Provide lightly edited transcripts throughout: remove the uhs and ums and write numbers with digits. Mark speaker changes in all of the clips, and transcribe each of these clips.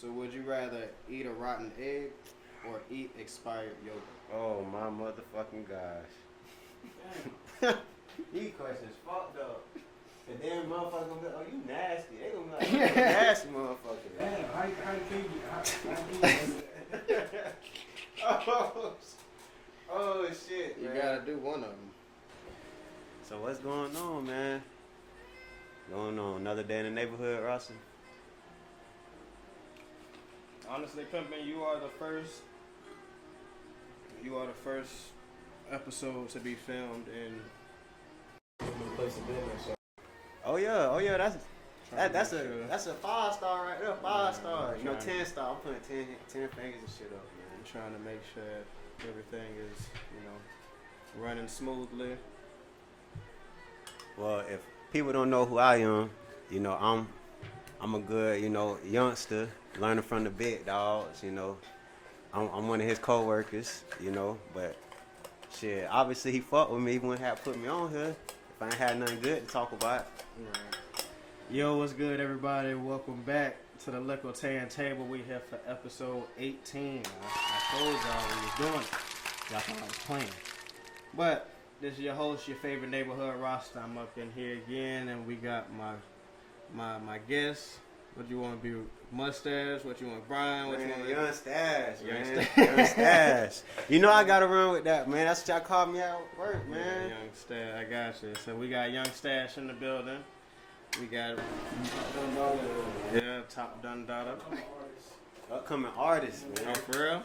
Speaker 1: So would you rather eat a rotten egg or eat expired yogurt?
Speaker 2: Oh my motherfucking gosh. These questions fucked up. And then motherfucker gonna be like, oh, you nasty. They gonna be like, you nasty motherfucker.
Speaker 3: Damn, how can you?
Speaker 2: Oh shit,
Speaker 1: You
Speaker 2: man.
Speaker 1: gotta do one of them.
Speaker 2: So what's going on, man? Going on another day in the neighborhood, Russell?
Speaker 1: Honestly, Pimpin', you are the first episode to be filmed in
Speaker 3: Place of business.
Speaker 2: Oh yeah, that's
Speaker 1: Trying to
Speaker 2: a 5-star right there, 5-star.
Speaker 1: Yeah,
Speaker 2: 10-star. I'm putting 10 fingers and shit up, man.
Speaker 1: I'm trying to make sure everything is, running smoothly.
Speaker 2: Well, if people don't know who I am, I'm a good, youngster learning from the big dogs. I'm one of his co-workers, but shit, obviously he fucked with me. He wouldn't have put me on here if I ain't had nothing good to talk about.
Speaker 1: Right. Yo, what's good, everybody? Welcome back to the Likkle Table. We here for episode 18. I told y'all we was doing it. Y'all thought I was playing. But this is your host, your favorite neighborhood roster. I'm up in here again, and we got my guests. What you want to be? Mustache? What you want, Brian? What you want?
Speaker 2: Young Stache,
Speaker 1: Young
Speaker 2: man.
Speaker 1: Stache.
Speaker 2: Young Stache. I gotta run with that, man. That's what y'all call me at work, man.
Speaker 1: Yeah, Young Stache, I got you. So we got Young Stache in the building. We got Top Dun Dada.
Speaker 2: Upcoming artist,
Speaker 1: Oh,
Speaker 2: man.
Speaker 1: for real?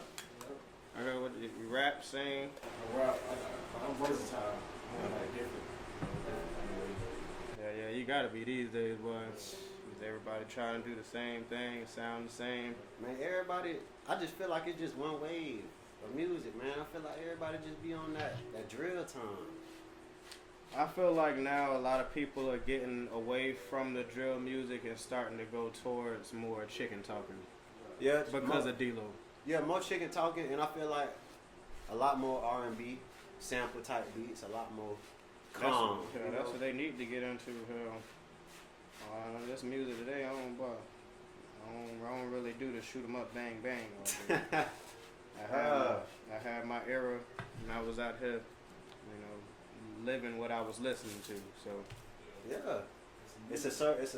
Speaker 1: I got what you rap, sing.
Speaker 3: I'm versatile. I'm like different.
Speaker 1: Yeah, you gotta be these days, boy. Everybody trying to do the same thing, sound the same.
Speaker 2: Man, everybody, I just feel like it's just one wave of music, man. I feel like everybody just be on that drill time.
Speaker 1: I feel like now a lot of people are getting away from the drill music and starting to go towards more chicken talking.
Speaker 2: Yeah,
Speaker 1: Because of D-Lo.
Speaker 2: Yeah, more chicken talking, and I feel like a lot more R&B, sample type beats, a lot more calm.
Speaker 1: That's what they need to get into. This music today, I don't really do the shoot 'em up, bang bang. I had my era, and I was out here, living what I was listening to. So
Speaker 2: Yeah, it's a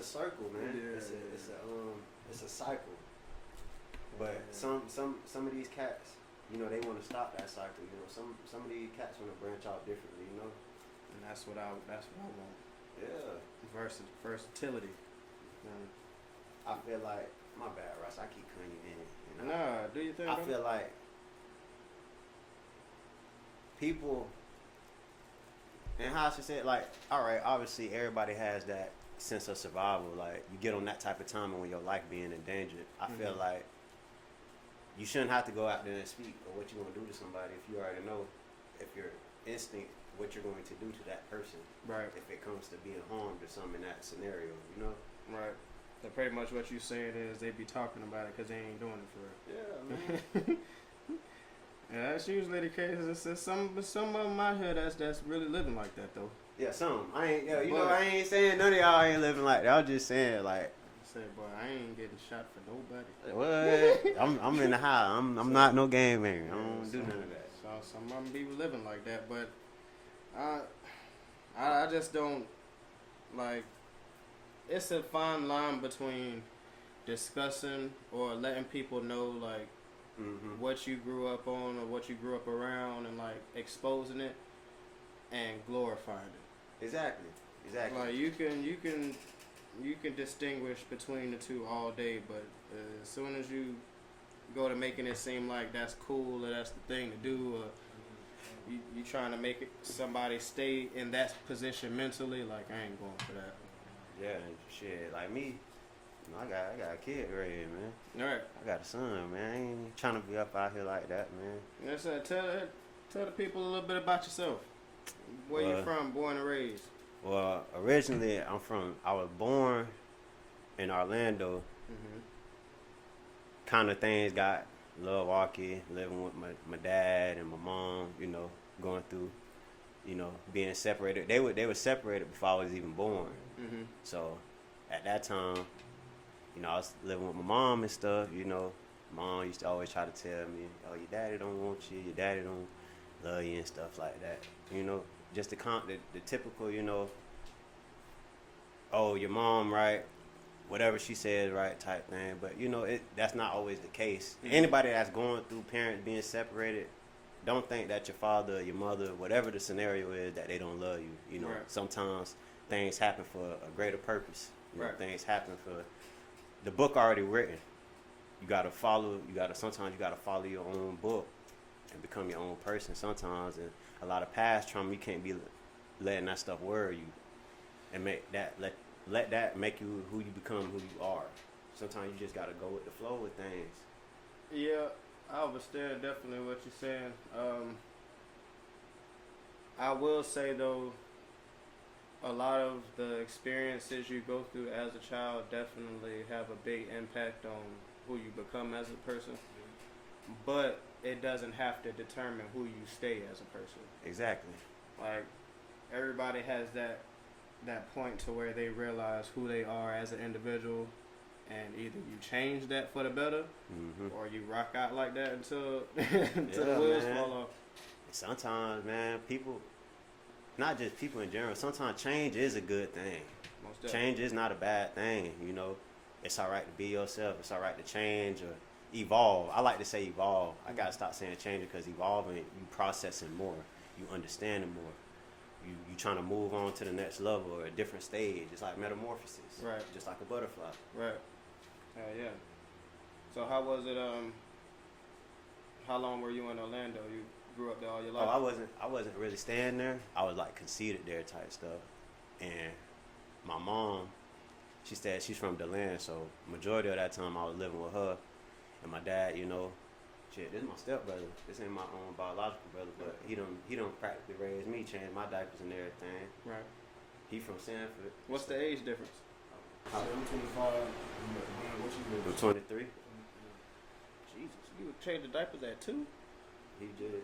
Speaker 2: circle, man.
Speaker 1: Yeah.
Speaker 2: It's a cycle. But some of these cats, they want to stop that cycle. Some of these cats want to branch out differently.
Speaker 1: and that's what I want.
Speaker 2: Yeah.
Speaker 1: Versatility.
Speaker 2: I feel like, my bad, Russ. I keep cutting you in.
Speaker 1: Nah, do you think?
Speaker 2: I feel like people, and how I should say it, like, all right, obviously everybody has that sense of survival. Like, you get on that type of time when your life being endangered. I feel like you shouldn't have to go out there and speak or what you want to do to somebody if you already know, if your instinct, what you're going to do to that person.
Speaker 1: Right.
Speaker 2: If it comes to being harmed or something in that scenario,
Speaker 1: Right. So pretty much what you saying is they be talking about it because they ain't doing it for real.
Speaker 2: Yeah, man.
Speaker 1: Yeah, that's usually the case. It's some of them out here that's really living like that though.
Speaker 2: Yeah, some. I ain't saying none of y'all ain't living like that. I was just saying, like,
Speaker 1: I say, boy, I ain't getting shot for nobody.
Speaker 2: what? I'm in the high. I'm not no game man. I don't do none of that.
Speaker 1: So some of them be living like that, but I just don't like. It's a fine line between discussing or letting people know like what you grew up on or what you grew up around and like exposing it and glorifying it.
Speaker 2: Exactly.
Speaker 1: Like you can distinguish between the two all day, but as soon as you go to making it seem like that's cool or that's the thing to do, or you trying to make it somebody stay in that position mentally, like I ain't going for that.
Speaker 2: Yeah, shit. Like me, I got a kid right here, man.
Speaker 1: All right.
Speaker 2: I got a son, man. I ain't trying to be up out here like that, man.
Speaker 1: Yes, sir. Tell the people a little bit about yourself. Where you from, born and raised?
Speaker 2: Well, originally I was born in Orlando. Kind of things got a little wonky, living with my dad and my mom, going through, being separated. They were separated before I was even born. So at that time, you know, I was living with my mom and stuff, you know. Mom used to always try to tell me, oh, your daddy don't want you, your daddy don't love you and stuff like that. You know, just the typical, you know, oh, your mom, right? Whatever she says, right, type thing. But, you know, that's not always the case. Mm-hmm. Anybody that's going through parents being separated, don't think that your father or your mother, whatever the scenario is, that they don't love you. You know, sometimes things happen for a greater purpose. You know, things happen for the book already written. Sometimes you gotta follow your own book and become your own person sometimes. And a lot of past trauma, you can't be letting that stuff worry you and let that make you who you become, who you are. Sometimes you just gotta go with the flow with things.
Speaker 1: Yeah, I understand definitely what you're saying. I will say though, a lot of the experiences you go through as a child definitely have a big impact on who you become as a person, but it doesn't have to determine who you stay as a person.
Speaker 2: Exactly.
Speaker 1: Like, everybody has that point to where they realize who they are as an individual, and either you change that for the better, or you rock out like that until the wheels fall off.
Speaker 2: Sometimes, man, people, not just people in general, sometimes change is a good thing. Change is not a bad thing, you know. It's all right to be yourself. It's all right to change or evolve. I like to say evolve. I got to stop saying change because evolving, you processing more. You understanding more. You trying to move on to the next level or a different stage. It's like metamorphosis.
Speaker 1: Right.
Speaker 2: Just like a butterfly.
Speaker 1: Right. Yeah. So how was it, how long were you in Orlando? You grew up there all your life?
Speaker 2: Oh, I wasn't really staying there. I was like conceded there type stuff. And my mom, she said she's from DeLand, so majority of that time I was living with her. And my dad, you know, shit, this is my stepbrother. This ain't my own biological brother, but he don't practically raise me, change my diapers and everything.
Speaker 1: Right.
Speaker 2: He from Sanford.
Speaker 1: What's the age difference?
Speaker 3: So I'm 25. What you
Speaker 2: I'm 23.
Speaker 1: Jesus, you would change the diapers at 2?
Speaker 2: He did.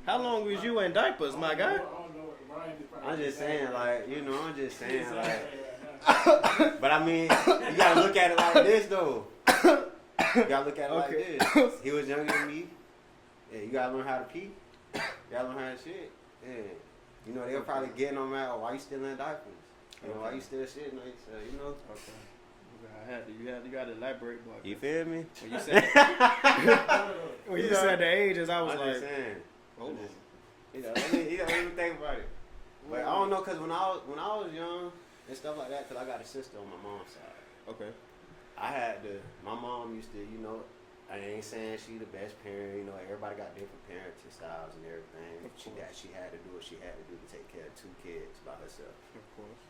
Speaker 1: How long was you in diapers, my guy?
Speaker 2: I'm just saying, like, you know, but I mean, you gotta look at it like this, though. You gotta look at it like this. He was younger than me. Yeah, you gotta learn how to pee. You gotta learn how to shit. Yeah. You know, they'll probably getting on that, why you still in diapers? You know, why you still shitting on yourself, you know?
Speaker 1: Okay. You got to elaborate, boy.
Speaker 2: You feel me?
Speaker 1: When you said the ages, I was like,
Speaker 2: just saying.
Speaker 1: Oh.
Speaker 2: You know, let me think about it. But I don't know, cause when I was young and stuff like that, cause I got a sister on my mom's side.
Speaker 1: Okay.
Speaker 2: My mom used to, you know, I ain't saying she the best parent, you know, everybody got different parenting styles and everything. She had to do what she had to do to take care of 2 kids by herself.
Speaker 1: Of course.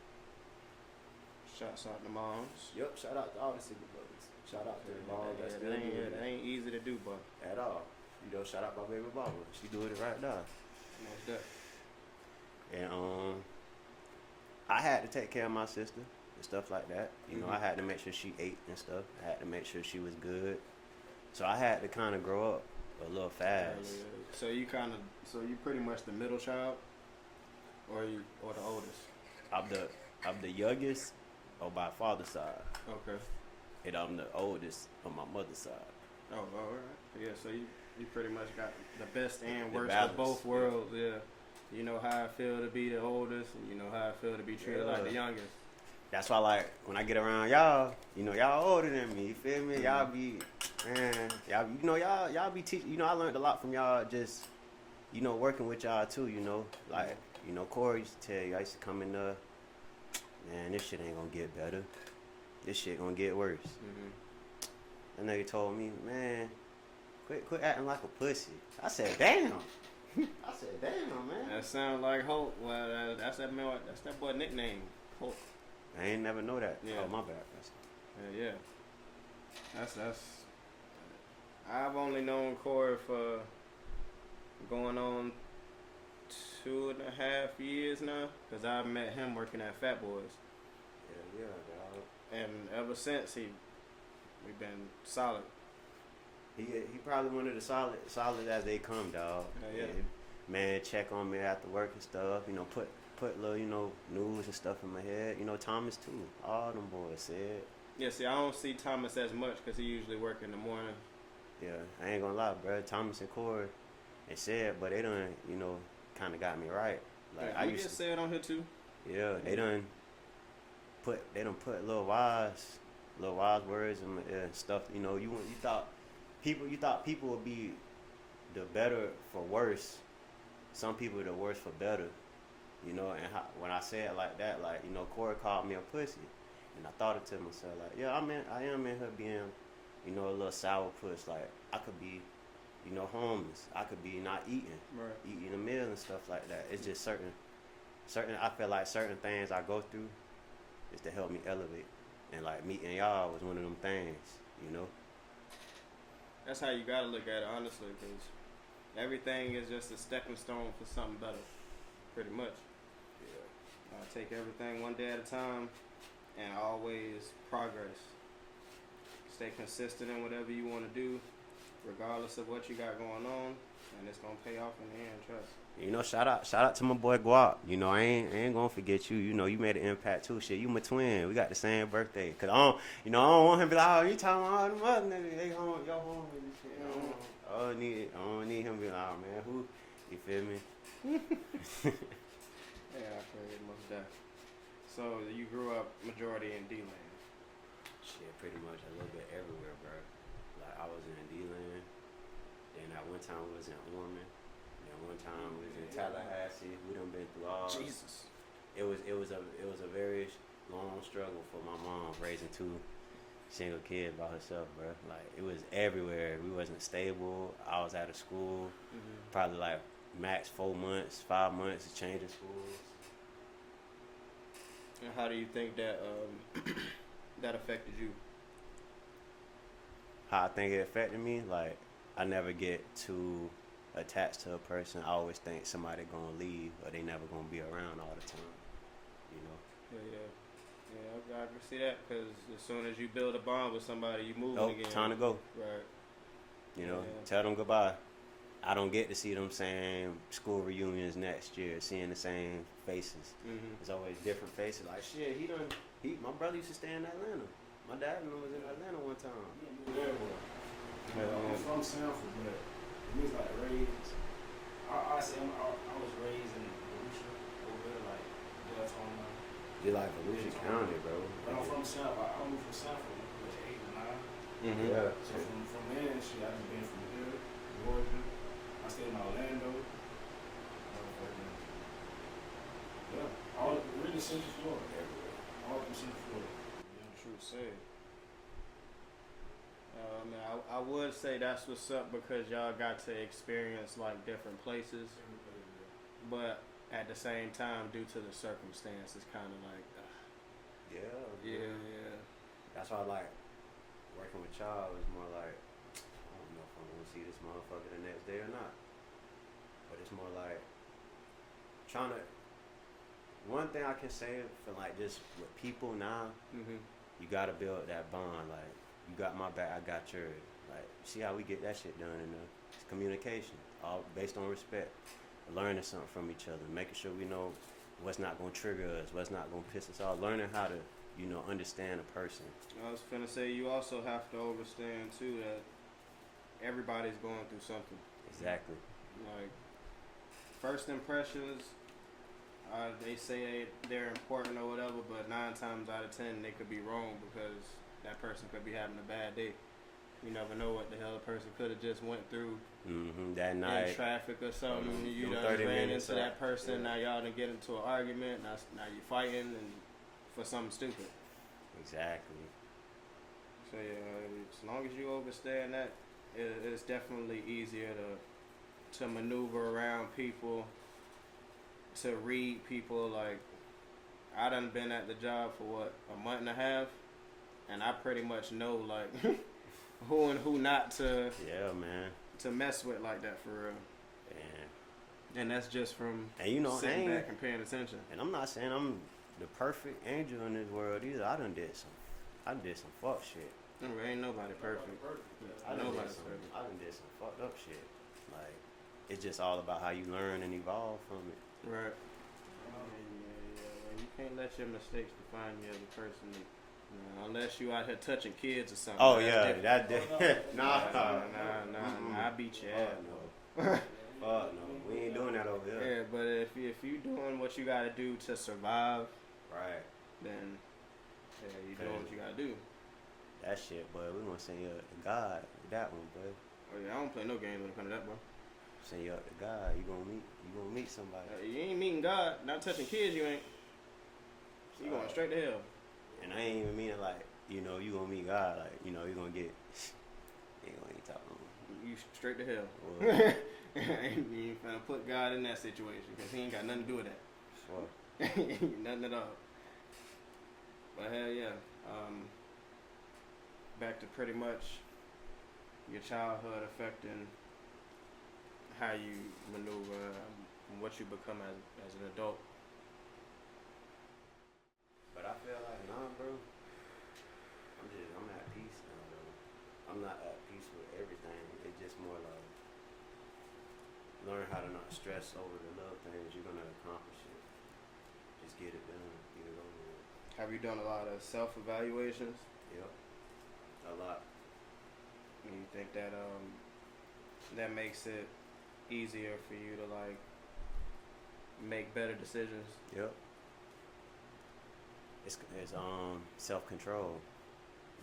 Speaker 1: Shouts out to moms.
Speaker 2: Yep, shout out to all the single brothers. Shout out to the mom that's still doing it.
Speaker 1: That ain't easy to do, but
Speaker 2: at all. You know, shout out my baby mama. She doing it right now.
Speaker 1: Most definitely.
Speaker 2: And I had to take care of my sister and stuff like that. You know, I had to make sure she ate and stuff. I had to make sure she was good. So I had to kind of grow up a little fast.
Speaker 1: So you pretty much the middle child, or the oldest?
Speaker 2: I'm the youngest on my father's side.
Speaker 1: Okay.
Speaker 2: And I'm the oldest on my mother's side.
Speaker 1: Oh, all right. Yeah, so you pretty much got the best and worst
Speaker 2: balance
Speaker 1: of both worlds. Yeah. You know how I feel to be the oldest, and you know how I feel to be treated like the youngest.
Speaker 2: That's why, like, when I get around y'all, you know, y'all older than me. You feel me? Y'all be, man, y'all be teaching. You know, I learned a lot from y'all. Just, you know, working with y'all too. You know, like, you know, Corey used to tell you. I used to come in there. Man, this shit ain't gonna get better. This shit gonna get worse. And nigga told me, man, quit acting like a pussy. I said, damn. Man.
Speaker 1: That sound like Hope. Well, that's that boy nickname, Hope.
Speaker 2: I ain't never know that.
Speaker 1: Yeah.
Speaker 2: Oh, my bad.
Speaker 1: Yeah. That's. I've only known Corey for going on 2.5 years now, because I met him working at Fat Boys.
Speaker 2: Yeah, dog.
Speaker 1: And ever since we've been solid.
Speaker 2: He probably one of the solid as they come, dog.
Speaker 1: Yeah.
Speaker 2: Man, check on me after work and stuff. You know, put put little, news and stuff in my head. Thomas too. All them boys said.
Speaker 1: Yeah, see, I don't see Thomas as much because he usually work in the morning.
Speaker 2: Yeah, I ain't gonna lie, bro. Thomas and Corey, they said, but they done, kind of got me right. Like
Speaker 1: I used to say it on here too.
Speaker 2: Yeah, they done put little wise words and stuff. You thought people would be the better for worse. Some people the worse for better. And when I say it like that, like Corey called me a pussy, and I thought it to myself like, yeah, I am in her being, a little sour puss. Like I could be, homeless. I could be not eating a meal and stuff like that. It's just certain. I feel like certain things I go through is to help me elevate, and like meeting y'all was one of them things.
Speaker 1: That's how you gotta look at it, honestly, because everything is just a stepping stone for something better, pretty much. Yeah. Take everything one day at a time, and always progress. Stay consistent in whatever you want to do, regardless of what you got going on, and it's gonna pay off in the end. Trust.
Speaker 2: Shout out to my boy Guap. I ain't gonna forget you. You made an impact too. Shit, you my twin. We got the same birthday. Cause I don't want him to be like, oh, you talking about all them other niggas? They home, your home and shit. I don't need him to be like, oh man, who? You feel me?
Speaker 1: Yeah, I feel it most definitely. So you grew up majority in D-Land.
Speaker 2: Shit, pretty much a little bit everywhere, bro. Like I was in D-Land. Then at one time we was in Ormond. One time we was in Tallahassee. We done been through all.
Speaker 1: Jesus.
Speaker 2: It was a very long struggle for my mom raising two single kids by herself, bro. Like it was everywhere. We wasn't stable. I was out of school. Probably like max 4 months, 5 months of changing schools.
Speaker 1: And how do you think that that affected you?
Speaker 2: How I think it affected me, like I never get too attached to a person. I always think somebody gonna leave or they never gonna be around all the time.
Speaker 1: Yeah, I can see that because as soon as you build a bond with somebody, you move again.
Speaker 2: Time to go.
Speaker 1: Right.
Speaker 2: Tell them goodbye. I don't get to see them same school reunions next year, seeing the same faces. It's always different faces. Like shit, my brother used to stay in Atlanta. My dad was in Atlanta one time.
Speaker 3: I'm from Sanford, but it was like raised. I was raised in Volusia, over there, like Deltona.
Speaker 2: You like Volusia County, bro.
Speaker 3: But I'm from Sanford. I moved from Sanford when I was 8 or 9.
Speaker 2: Yeah.
Speaker 3: So from there, I just been from here, Georgia. I stayed in Orlando. Yeah, all really Central Florida, everywhere. All from Central Florida.
Speaker 1: Yeah, true to say. I would say that's what's up because y'all got to experience like different places, but at the same time, due to the circumstances, kind of like, yeah.
Speaker 2: That's why I like working with y'all. Is more like I don't know if I'm gonna see this motherfucker the next day or not, but it's more like trying to. One thing I can say for like just with people now, you gotta build that bond. Like you got my back, I got yours. Like, see how we get that shit done it's communication, all based on respect, learning something from each other, making sure we know what's not gonna trigger us, what's not gonna piss us off, learning how to, understand a person.
Speaker 1: I was finna say you also have to understand too that everybody's going through something.
Speaker 2: Exactly.
Speaker 1: Like first impressions, they say they're important or whatever, but 9 times out of 10 they could be wrong because that person could be having a bad day. You never know what the hell a person could have just went through
Speaker 2: that night
Speaker 1: in traffic or something. You done ran into that person. Now y'all done get into an argument. Now you fighting and for something stupid.
Speaker 2: Exactly.
Speaker 1: So yeah, as long as you understand that, it's definitely easier to maneuver around people, to read people. Like I done been at the job for a month and a half, and I pretty much know like. Who and who not to to mess with like that for real.
Speaker 2: Yeah.
Speaker 1: And that's just from
Speaker 2: sitting
Speaker 1: back and paying attention.
Speaker 2: And I'm not saying I'm the perfect angel in this world either. I done did some fuck shit.
Speaker 1: There ain't nobody perfect.
Speaker 2: I done did some fucked up shit. Like it's just all about how you learn and evolve from it.
Speaker 1: Right. can't let your mistakes define you as a person. Unless you out here touching kids or something.
Speaker 2: Oh
Speaker 1: that's
Speaker 2: yeah,
Speaker 1: different.
Speaker 2: that did.
Speaker 1: Nah,
Speaker 2: Mm-mm.
Speaker 1: I beat your
Speaker 2: Fuck
Speaker 1: ass.
Speaker 2: no. Fuck no. We ain't doing that over here.
Speaker 1: Yeah, but if you doing what you gotta do to survive,
Speaker 2: Right.
Speaker 1: then yeah, you doing what you gotta do.
Speaker 2: That shit, boy. We gonna send you up to God with that one, boy.
Speaker 1: Oh yeah, I don't play no games when it comes to that, bro.
Speaker 2: Send you up to God. You gonna meet somebody.
Speaker 1: You ain't meeting God, not touching kids. You ain't. You going straight to hell.
Speaker 2: And I ain't even meaning like, you gonna meet God, like, you gonna get. You ain't talking.
Speaker 1: You straight to hell.
Speaker 2: Well,
Speaker 1: You ain't finna put God in that situation because he ain't got nothing to do with that.
Speaker 2: sure.
Speaker 1: Nothing at all. But hell yeah. Back to pretty much your childhood affecting how you maneuver and what you become as an adult.
Speaker 2: But I feel like, nah, bro. I'm at peace now, bro. I'm not at peace with everything. It's just more like learn how to not stress over the little things. You're gonna accomplish it. Just get it done. Get it over with.
Speaker 1: Have you done a lot of self-evaluations?
Speaker 2: Yep. A lot.
Speaker 1: And you think that that makes it easier for you to like make better decisions?
Speaker 2: Yep. It's self-control.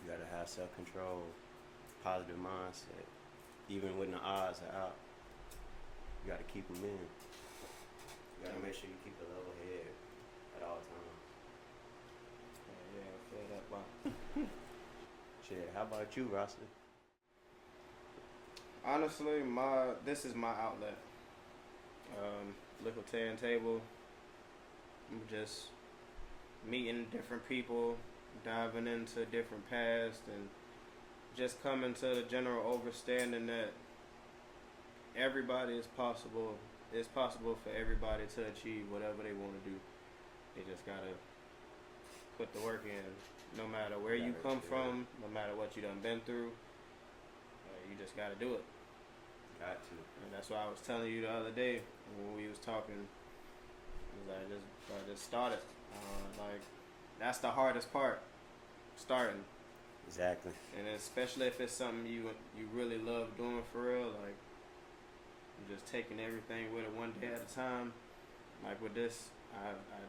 Speaker 2: You gotta have self-control, positive mindset. Even when the odds are out, you gotta keep them in. You gotta make sure you keep a level head at all times.
Speaker 1: Yeah, I feel that one.
Speaker 2: Shit, how about you, Rossley?
Speaker 1: Honestly, this is my outlet. Likkle Tan Table. I'm just meeting different people, diving into different paths, and just coming to the general understanding that everybody is possible. It's possible for everybody to achieve whatever they want to do. They just gotta put the work in. No matter where you come from, no matter what you done been through, you just gotta do it.
Speaker 2: Got to.
Speaker 1: And that's why I was telling you the other day when we was talking. Was I just started. Like that's the hardest part, starting.
Speaker 2: Exactly.
Speaker 1: And especially if it's something you really love doing for real, like just taking everything with it one day at a time. Like with this,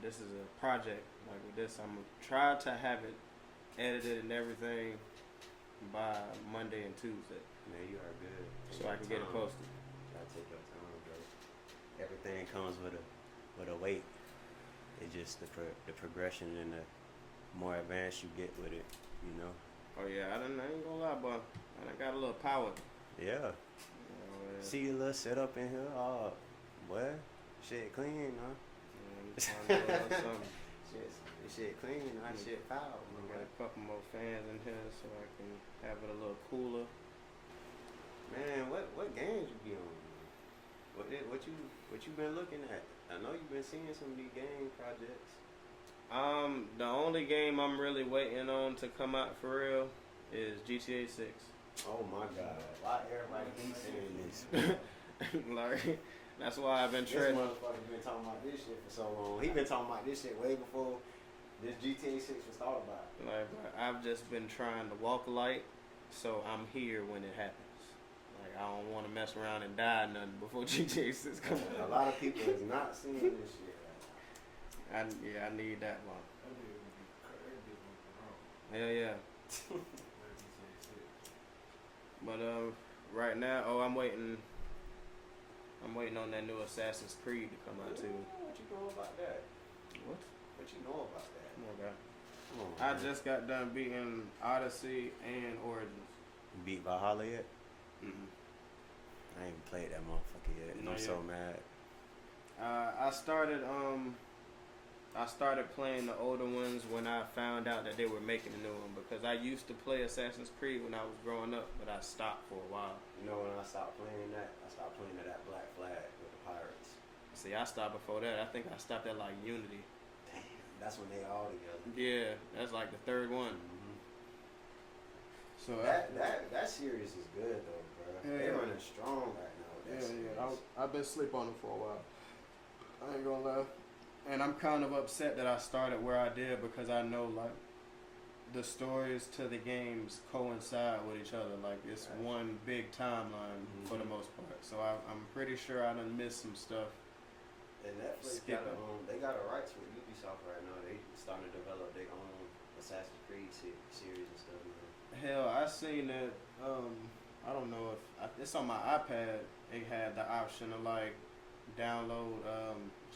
Speaker 1: this is a project. Like with this, I'm gonna try to have it edited and everything by Monday and Tuesday.
Speaker 2: Man, you are good.
Speaker 1: So I can get it posted.
Speaker 2: Gotta take your time, bro. Everything comes with a weight. It's just the progression and the more advanced you get with it,
Speaker 1: Oh yeah, I ain't gonna lie, but I done got a little power.
Speaker 2: Yeah. See your little setup in here. Oh, boy, shit clean, huh? Shit clean, huh? Shit foul.
Speaker 1: I got a couple more fans in here so I can have it a little cooler.
Speaker 2: Man, what games you be on? What you been looking at? I know you've been seeing some of these game projects.
Speaker 1: The only game I'm really waiting on to come out for real is GTA 6.
Speaker 2: Oh my God! Why everybody keeps saying this?
Speaker 1: Like, that's why I've been
Speaker 2: This
Speaker 1: treading.
Speaker 2: motherfucker been talking about this shit for so long. He been talking about this shit way before this GTA 6 was thought about.
Speaker 1: Like, I've just been trying to walk light, so I'm here when it happens. Like, I don't want to mess around and die nothing before GTA 6 comes out.
Speaker 2: A lot of people is not seeing this shit right now.
Speaker 1: I need that one.
Speaker 3: That
Speaker 1: Hell yeah. But right now, I'm waiting on that new Assassin's Creed to come out too.
Speaker 2: What you know about that?
Speaker 1: What?
Speaker 2: What you know about that?
Speaker 1: Come on, God.
Speaker 2: Come on,
Speaker 1: I
Speaker 2: man.
Speaker 1: just got done beating Odyssey and Origins.
Speaker 2: You beat Valhalla yet?
Speaker 1: Mm-hmm.
Speaker 2: I ain't even played that motherfucker yet. And
Speaker 1: Not
Speaker 2: I'm
Speaker 1: yet.
Speaker 2: so mad.
Speaker 1: I started playing the older ones when I found out that they were making a new one, because I used to play Assassin's Creed when I was growing up, but I stopped for a while.
Speaker 2: You know when I stopped playing that? I stopped playing that Black Flag with the pirates.
Speaker 1: See, I stopped before that. I think I stopped at like Unity.
Speaker 2: Damn, that's when they all together.
Speaker 1: Yeah, that's like the third one.
Speaker 2: Mm-hmm.
Speaker 1: So
Speaker 2: That series is good though, bro.
Speaker 1: Yeah,
Speaker 2: They
Speaker 1: yeah.
Speaker 2: running strong right now with that series.
Speaker 1: I've been asleep on it for a while. I ain't gonna lie. And I'm kind of upset that I started where I did because I know like the stories to the games coincide with each other. Like it's one big timeline for the most part. So I'm pretty sure I done missed some stuff.
Speaker 2: And Netflix they got a rights with Ubisoft right now. They starting to develop their own Assassin's Creed series and stuff. Man.
Speaker 1: Hell, I seen that. I don't know if it's on my iPad. It had the option to like download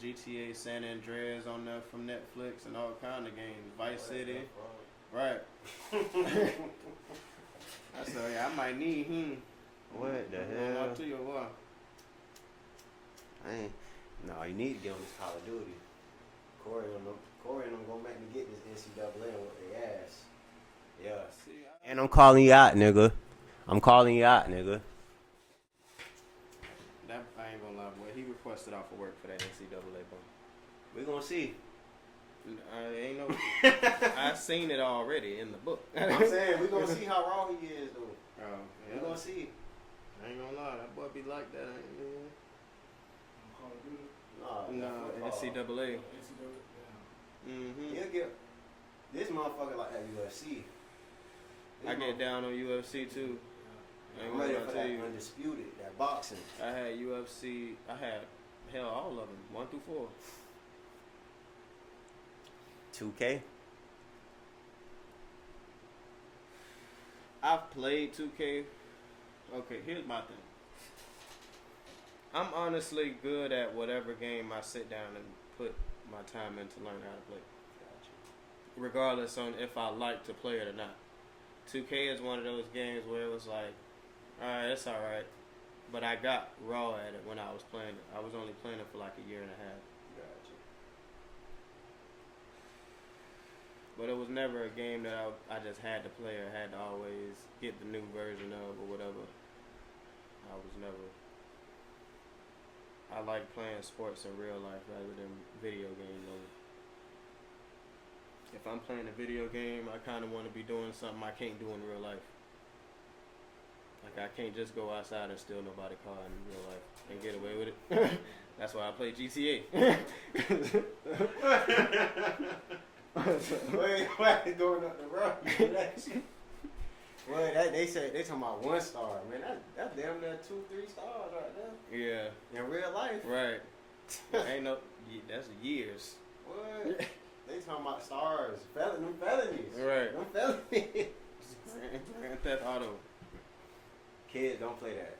Speaker 1: GTA San Andreas on there from Netflix and all kind of games. Vice City, right? I said, yeah, I might need him.
Speaker 2: What the hell?
Speaker 1: I'll tell you what.
Speaker 2: No, you need to get on this Call of Duty. Corey and them gonna make me get this NCAA and what they ass. Yeah. And I'm calling you out, nigga.
Speaker 1: That I ain't gonna lie, boy. He requested off of work for that NCAA ball.
Speaker 2: We gonna see.
Speaker 1: Ain't no. I seen it already in the book.
Speaker 2: I'm saying we gonna see how wrong he is, though.
Speaker 1: Yeah.
Speaker 2: We gonna see.
Speaker 1: I ain't gonna lie, that boy be like that. No, NCAA.
Speaker 2: He'll get this motherfucker like that UFC.
Speaker 1: I get down on UFC too.
Speaker 2: I'm ready for that undisputed, that boxing.
Speaker 1: I had UFC. I had hell all of them, 1 through 4.
Speaker 2: 2K.
Speaker 1: I've played 2K. Okay, here's my thing. I'm honestly good at whatever game I sit down and put my time in to learn how to play. Regardless on if I like to play it or not. 2K is one of those games where it was like, alright, it's alright. But I got raw at it when I was playing it. I was only playing it for like a year and a half.
Speaker 2: Gotcha.
Speaker 1: But it was never a game that I just had to play or had to always get the new version of or whatever. I was never... I like playing sports in real life rather than video games. If I'm playing a video game, I kind of want to be doing something I can't do in real life. Like I can't just go outside and steal nobody's car in real life and get away with it. That's why I play GTA.
Speaker 2: Wait, going up the road. Well, they talking about 1 star, man. That's damn near 2-3 stars right there.
Speaker 1: Yeah.
Speaker 2: In real life.
Speaker 1: Right. Ain't no. That's years.
Speaker 2: What? They talking about stars. Them felonies.
Speaker 1: Right.
Speaker 2: Them felonies.
Speaker 1: Grand Theft Auto.
Speaker 2: Kids, don't play that.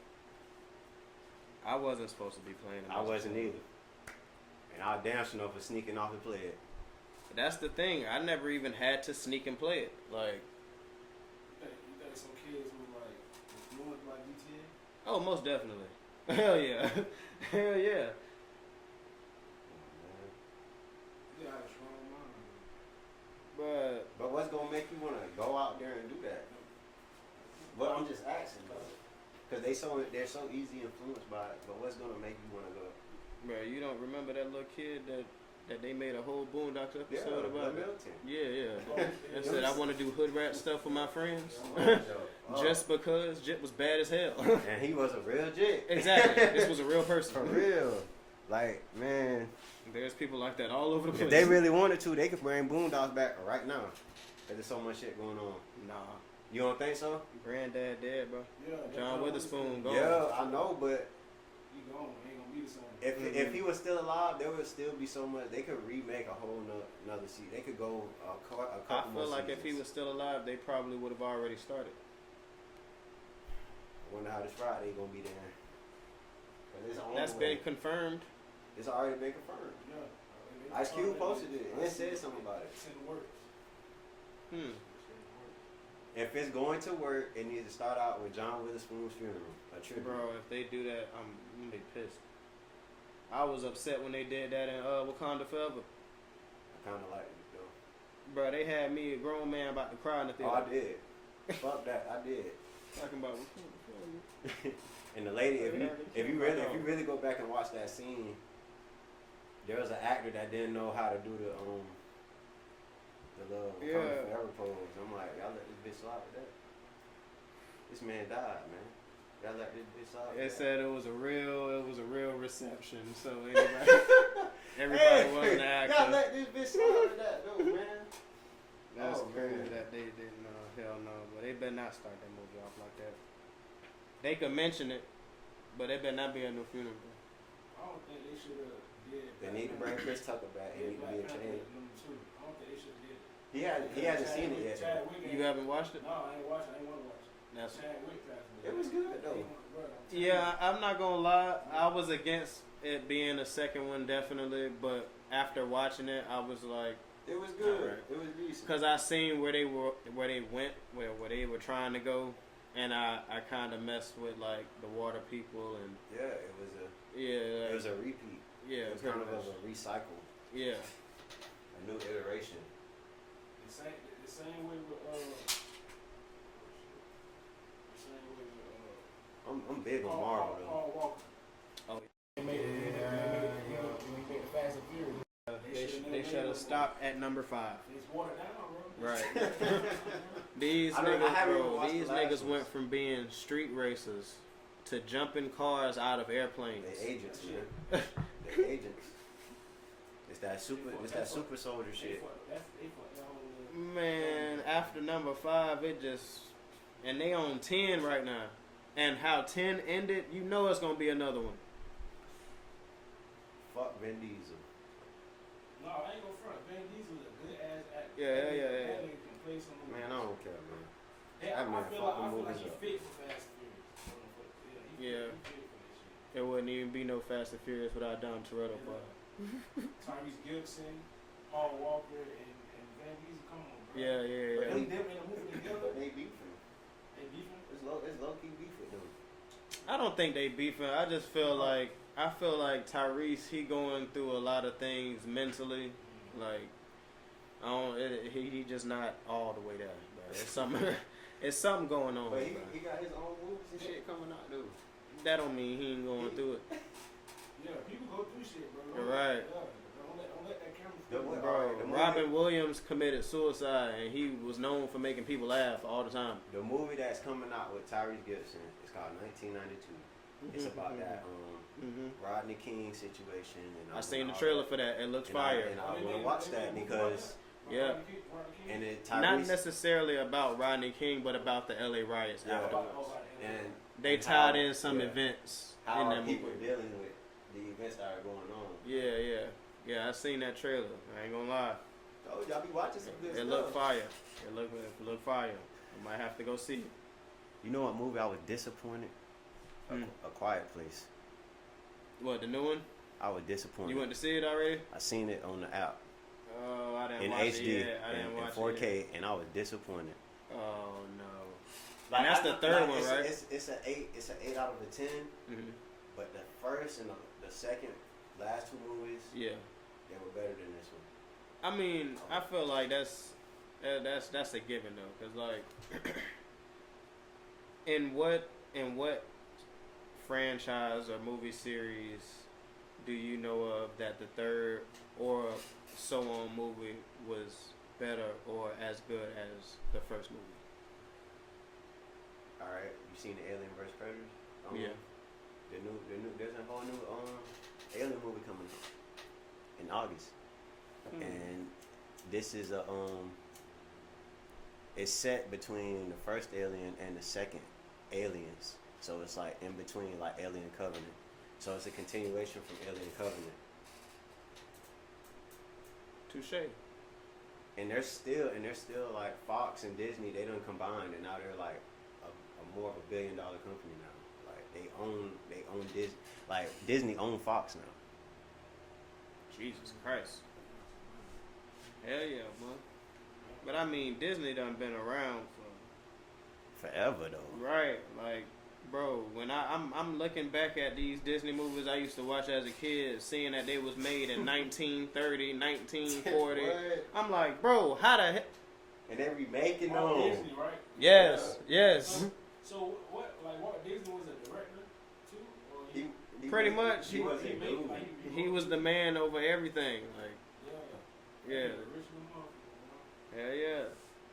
Speaker 1: I wasn't supposed to be playing it.
Speaker 2: I wasn't either. And I damn sure know for sneaking off and play it.
Speaker 1: That's the thing. I never even had to sneak and play it. Like.
Speaker 3: You think some kids were like influenced by GTA?
Speaker 1: Oh, most definitely. Hell yeah. Hell yeah.
Speaker 3: You got a strong mind.
Speaker 2: But what's gonna make you wanna go out there and do that? But I'm just asking, because they're so easy influenced by it. But what's gonna make you wanna go?
Speaker 1: Bro, you don't remember that little kid that they made a whole Boondocks episode about? Yeah. And said I want to do hood rat stuff with my friends, just because Jit was bad as hell.
Speaker 2: And he was a real Jit.
Speaker 1: Exactly. This was a real person.
Speaker 2: For real. Like, man.
Speaker 1: There's people like that all over the place.
Speaker 2: If they really wanted to, they could bring Boondocks back right now. Cause there's so much shit going on.
Speaker 1: Nah.
Speaker 2: You don't think so?
Speaker 1: Granddad dead, bro.
Speaker 3: Yeah,
Speaker 1: John Witherspoon gone.
Speaker 2: Yeah, I know, but
Speaker 3: he gone. He ain't gonna be the same.
Speaker 2: if he was still alive, there would still be so much. They could remake a whole another season. They could go a couple
Speaker 1: I feel
Speaker 2: more
Speaker 1: like
Speaker 2: seasons.
Speaker 1: if he was still alive, they probably would have already started.
Speaker 2: I wonder how this Friday gonna be there.
Speaker 1: That's been confirmed.
Speaker 2: It's already been confirmed.
Speaker 3: Yeah.
Speaker 2: Ice Cube posted it and said something about it.
Speaker 3: It's in the works.
Speaker 2: If it's going to work, it needs to start out with John Witherspoon's funeral, a tribute.
Speaker 1: Bro, if they do that, I'm gonna be pissed. I was upset when they did that in Wakanda Forever.
Speaker 2: I kind of like it though.
Speaker 1: Bro, they had me, a grown man, about to cry in the theater.
Speaker 2: Oh, I did. Fuck that, I did.
Speaker 1: Talking about Wakanda Forever.
Speaker 2: And the lady, if you really go back and watch that scene, there was an actor that didn't know how to do the little Wakanda Forever pose. I'm like, y'all let this bitch slide with that. This man died, man. Y'all let this bitch slide with that.
Speaker 1: It said it was a real reception. So anyway, Everybody wasn't an actor.
Speaker 2: Y'all let this bitch slide with that though, man.
Speaker 1: That's
Speaker 2: Oh,
Speaker 1: crazy
Speaker 2: man.
Speaker 1: that they didn't. Hell no, but they better not start that movie off like that. They could mention it, but it better not be a new funeral.
Speaker 3: I don't think they should have did.
Speaker 2: They need to bring Chris Tucker back. It need to be a change.
Speaker 3: Number 2. I don't think they should have did.
Speaker 2: He hasn't seen it yet.
Speaker 1: You haven't watched it?
Speaker 3: No, I ain't watched it. I ain't want to watch it.
Speaker 1: That's
Speaker 3: Chadwick passed away.
Speaker 2: It was good though.
Speaker 1: Yeah, I'm not gonna lie. I was against it being a second one, definitely. But after watching it, I was like,
Speaker 2: It was good.
Speaker 1: Alright.
Speaker 2: It was decent.
Speaker 1: because I seen where they were trying to go, and I kind of messed with like the water people and
Speaker 2: Yeah, it was
Speaker 1: yeah,
Speaker 2: a repeat.
Speaker 1: yeah,
Speaker 2: It was kind of a recycle,
Speaker 1: yeah.
Speaker 2: a new iteration.
Speaker 3: The same way with
Speaker 2: I'm big on Marvel though.
Speaker 3: Paul Walker.
Speaker 1: Oh,
Speaker 3: They made the Fast and Furious.
Speaker 1: They should have stopped at number 5.
Speaker 3: It's watered down, bro.
Speaker 1: Right. These
Speaker 2: I
Speaker 1: niggas,
Speaker 2: haven't even
Speaker 1: bro.
Speaker 2: watched
Speaker 1: These
Speaker 2: the last
Speaker 1: niggas
Speaker 2: ones.
Speaker 1: went from being street racers to jumping cars out of airplanes.
Speaker 2: They agents, man. They agents. It's that super soldier shit.
Speaker 1: Man, after number 5, it just, and they on 10 right now. And how 10 ended, you know it's gonna be another one.
Speaker 2: Fuck Vin Diesel.
Speaker 3: No, I ain't gonna front. Vin Diesel is a good ass actor.
Speaker 1: Yeah.
Speaker 3: That nigga can play some movies.
Speaker 2: Man, I don't care, man.
Speaker 3: Yeah,
Speaker 2: That man
Speaker 3: I feel
Speaker 2: fuck the
Speaker 3: like
Speaker 2: movies
Speaker 3: he
Speaker 2: up.
Speaker 3: fit for Fast and Furious.
Speaker 1: Yeah.
Speaker 3: He fit for that shit.
Speaker 1: There wouldn't even be no Fast and Furious without Dom Toretto. But
Speaker 3: Tyrese Gibson, Paul Walker, and Van Diesel. Come on, bro.
Speaker 1: yeah.
Speaker 3: They them in a movie together.
Speaker 2: But they beefing.
Speaker 3: They beefing.
Speaker 2: It's low key beef with them.
Speaker 1: I don't think they beefing. I just feel like Tyrese, he going through a lot of things mentally. Like I don't. He just not all the way there. Bro. It's something. It's something going on.
Speaker 2: But
Speaker 1: Bro.
Speaker 2: he got his own movies and shit coming out, dude.
Speaker 1: That don't mean he ain't going through it.
Speaker 3: Yeah, people go through shit, bro.
Speaker 1: You're right.
Speaker 3: Don't let that camera.
Speaker 2: The-
Speaker 1: Bro,
Speaker 2: Alright, the movie-
Speaker 1: Robin Williams committed suicide, and he was known for making people laugh all the time.
Speaker 2: The movie that's coming out with Tyrese Gibson is called 1992. It's about that Rodney King situation. And
Speaker 1: I seen the trailer for that. It looks fire.
Speaker 2: And I want to watch that because
Speaker 1: Yeah.
Speaker 2: and it
Speaker 1: Not
Speaker 2: Tyrese
Speaker 1: necessarily about Rodney King, but about the LA riots
Speaker 2: Yeah.
Speaker 1: afterwards.
Speaker 2: and
Speaker 1: They
Speaker 2: and
Speaker 1: tied
Speaker 2: how-
Speaker 1: in some
Speaker 2: yeah,
Speaker 1: events
Speaker 2: how
Speaker 1: in
Speaker 2: are
Speaker 1: that
Speaker 2: people
Speaker 1: movie.
Speaker 2: dealing with the events that are going on.
Speaker 1: Yeah. I seen that trailer. I ain't gonna lie.
Speaker 2: Oh, y'all be watching some good
Speaker 1: It
Speaker 2: stuff.
Speaker 1: looked fire. It looked fire. I might have to go see it.
Speaker 2: You know what movie I was disappointed? A Quiet Place.
Speaker 1: What, the new one?
Speaker 2: I was disappointed.
Speaker 1: You went to see it already?
Speaker 2: I seen it on the app
Speaker 1: Oh, I didn't
Speaker 2: in
Speaker 1: watch
Speaker 2: HD
Speaker 1: it yet. I didn't
Speaker 2: in
Speaker 1: watch
Speaker 2: 4K,
Speaker 1: it.
Speaker 2: and I was disappointed.
Speaker 1: Oh no. And that's the third one, right?
Speaker 2: It's an 8. It's an 8 out of a 10.
Speaker 1: Mm-hmm.
Speaker 2: But the first and the second, last two movies,
Speaker 1: Yeah.
Speaker 2: they were better than this one.
Speaker 1: I mean, I feel like that's a given though, cause like, in what franchise or movie series do you know of that the third or so on movie was better or as good as the first movie?
Speaker 2: All right, you seen the Alien vs Predators?
Speaker 1: Yeah.
Speaker 2: The new. There's a whole new Alien movie coming out in August, and this is it's set between the first Alien and the second Aliens, so it's like in between like Alien Covenant, so it's a continuation from Alien Covenant.
Speaker 1: Touche.
Speaker 2: And they're still like Fox and Disney. They done combined, and now they're like a more of a $1 billion company now. Like they own Disney. Like Disney own Fox now.
Speaker 1: Jesus Christ. Hell yeah, man. But I mean, Disney done been around for
Speaker 2: Forever though.
Speaker 1: right. Like, bro, when I'm looking back at these Disney movies I used to watch as a kid, seeing that they was made in 1930, 1940,
Speaker 2: What?
Speaker 1: I'm like, bro, how the heck?
Speaker 2: And they remaking
Speaker 3: Walt
Speaker 2: them.
Speaker 3: Disney, right?
Speaker 1: Yes, yes.
Speaker 3: So what? Like Walt Disney was a director too, or
Speaker 2: He
Speaker 1: Pretty
Speaker 2: was-
Speaker 1: much,
Speaker 2: He
Speaker 1: he-
Speaker 2: was
Speaker 3: he
Speaker 2: a
Speaker 3: made
Speaker 2: dude.
Speaker 3: like
Speaker 1: He was the man over everything. Like,
Speaker 3: yeah.
Speaker 1: yeah,
Speaker 3: Original motherfucker,
Speaker 1: hell yeah,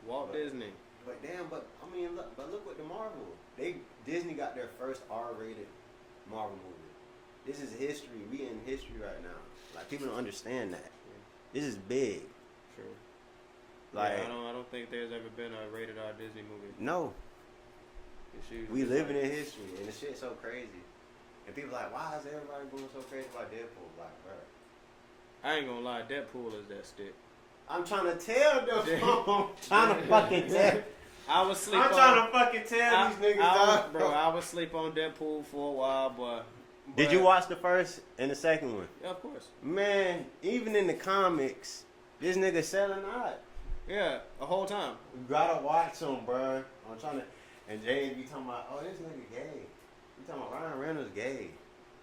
Speaker 1: Walt Disney.
Speaker 2: But damn, I mean, look what the Marvel. Disney got their first R-rated Marvel movie. This is history. We in history right now. Like people don't understand that. This is big.
Speaker 1: True.
Speaker 2: Like
Speaker 1: yeah, I don't think there's ever been a rated R Disney movie.
Speaker 2: no,
Speaker 1: It's
Speaker 2: we living
Speaker 1: like,
Speaker 2: in history, and the shit's so crazy. And people like, why is everybody going so crazy about Deadpool? Like, bro.
Speaker 1: I ain't gonna lie, Deadpool is that stick.
Speaker 2: I'm trying to tell them. I'm trying to fucking tell.
Speaker 1: I was sleep.
Speaker 2: I'm trying to fucking tell these niggas, dog.
Speaker 1: Bro, I was sleep on Deadpool for a while, but
Speaker 2: Did you watch the first and the second one?
Speaker 1: Yeah, of course.
Speaker 2: Man, even in the comics, this nigga selling out.
Speaker 1: Yeah, the whole time.
Speaker 2: You gotta watch him, bro. I'm trying to. And Jay be talking about, oh, this nigga gay. You talking about Ryan Reynolds gay?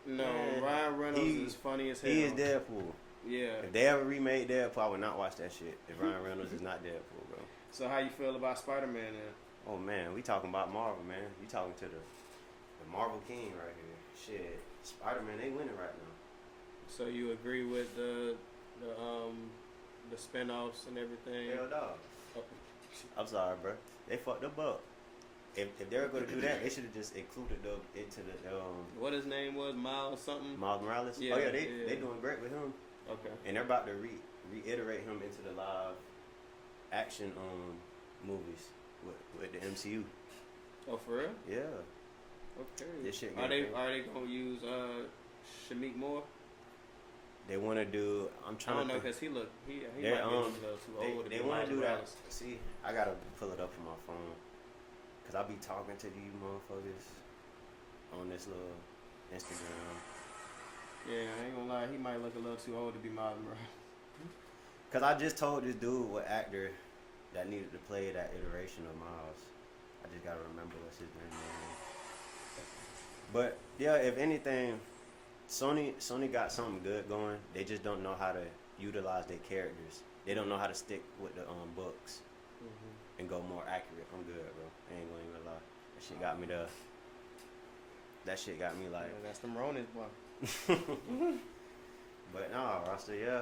Speaker 1: No,
Speaker 2: Man,
Speaker 1: Ryan Reynolds is funny as hell.
Speaker 2: He is Deadpool.
Speaker 1: Yeah.
Speaker 2: If they ever remade Deadpool, I would not watch that shit. If Ryan Reynolds is not Deadpool, bro.
Speaker 1: So how you feel about Spider-Man then?
Speaker 2: Oh man, we talking about Marvel, man. You talking to the Marvel King right here. Shit, Spider-Man, they winning right now.
Speaker 1: So you agree with the spin-offs and everything?
Speaker 2: Hell dog.
Speaker 1: Oh.
Speaker 2: I'm sorry, bro. They fucked up. If they were gonna do that, they should have just included into the
Speaker 1: What his name was, Miles something?
Speaker 2: Miles Morales.
Speaker 1: Yeah,
Speaker 2: Oh yeah, they doing great with him.
Speaker 1: Okay.
Speaker 2: And they're about to reiterate him into the live action movies with the MCU.
Speaker 1: Oh, for real?
Speaker 2: Yeah.
Speaker 1: Okay.
Speaker 2: This shit
Speaker 1: Are they
Speaker 2: great.
Speaker 1: gonna use Shamik Moore?
Speaker 2: They want to do. I'm
Speaker 1: I
Speaker 2: trying
Speaker 1: don't
Speaker 2: to.
Speaker 1: know because he might be a
Speaker 2: They're,
Speaker 1: little too old to
Speaker 2: they
Speaker 1: be
Speaker 2: want
Speaker 1: Miles
Speaker 2: to do that.
Speaker 1: Morales.
Speaker 2: See, I gotta pull it up from my phone, cause I be talking to these motherfuckers on this little Instagram.
Speaker 1: Yeah, I ain't gonna lie, he might look a little too old to be Miles Morales.
Speaker 2: Cause I just told this dude what actor that needed to play that iteration of Miles. I just gotta remember what's his name. But yeah, if anything, Sony got something good going. They just don't know how to utilize their characters. They don't know how to stick with the books and go more accurate. I'm good, bro. I ain't gonna even lie. That shit got me there. That shit got me like.
Speaker 1: Yeah, that's them Ronin, boy.
Speaker 2: But no, Rasta, yeah.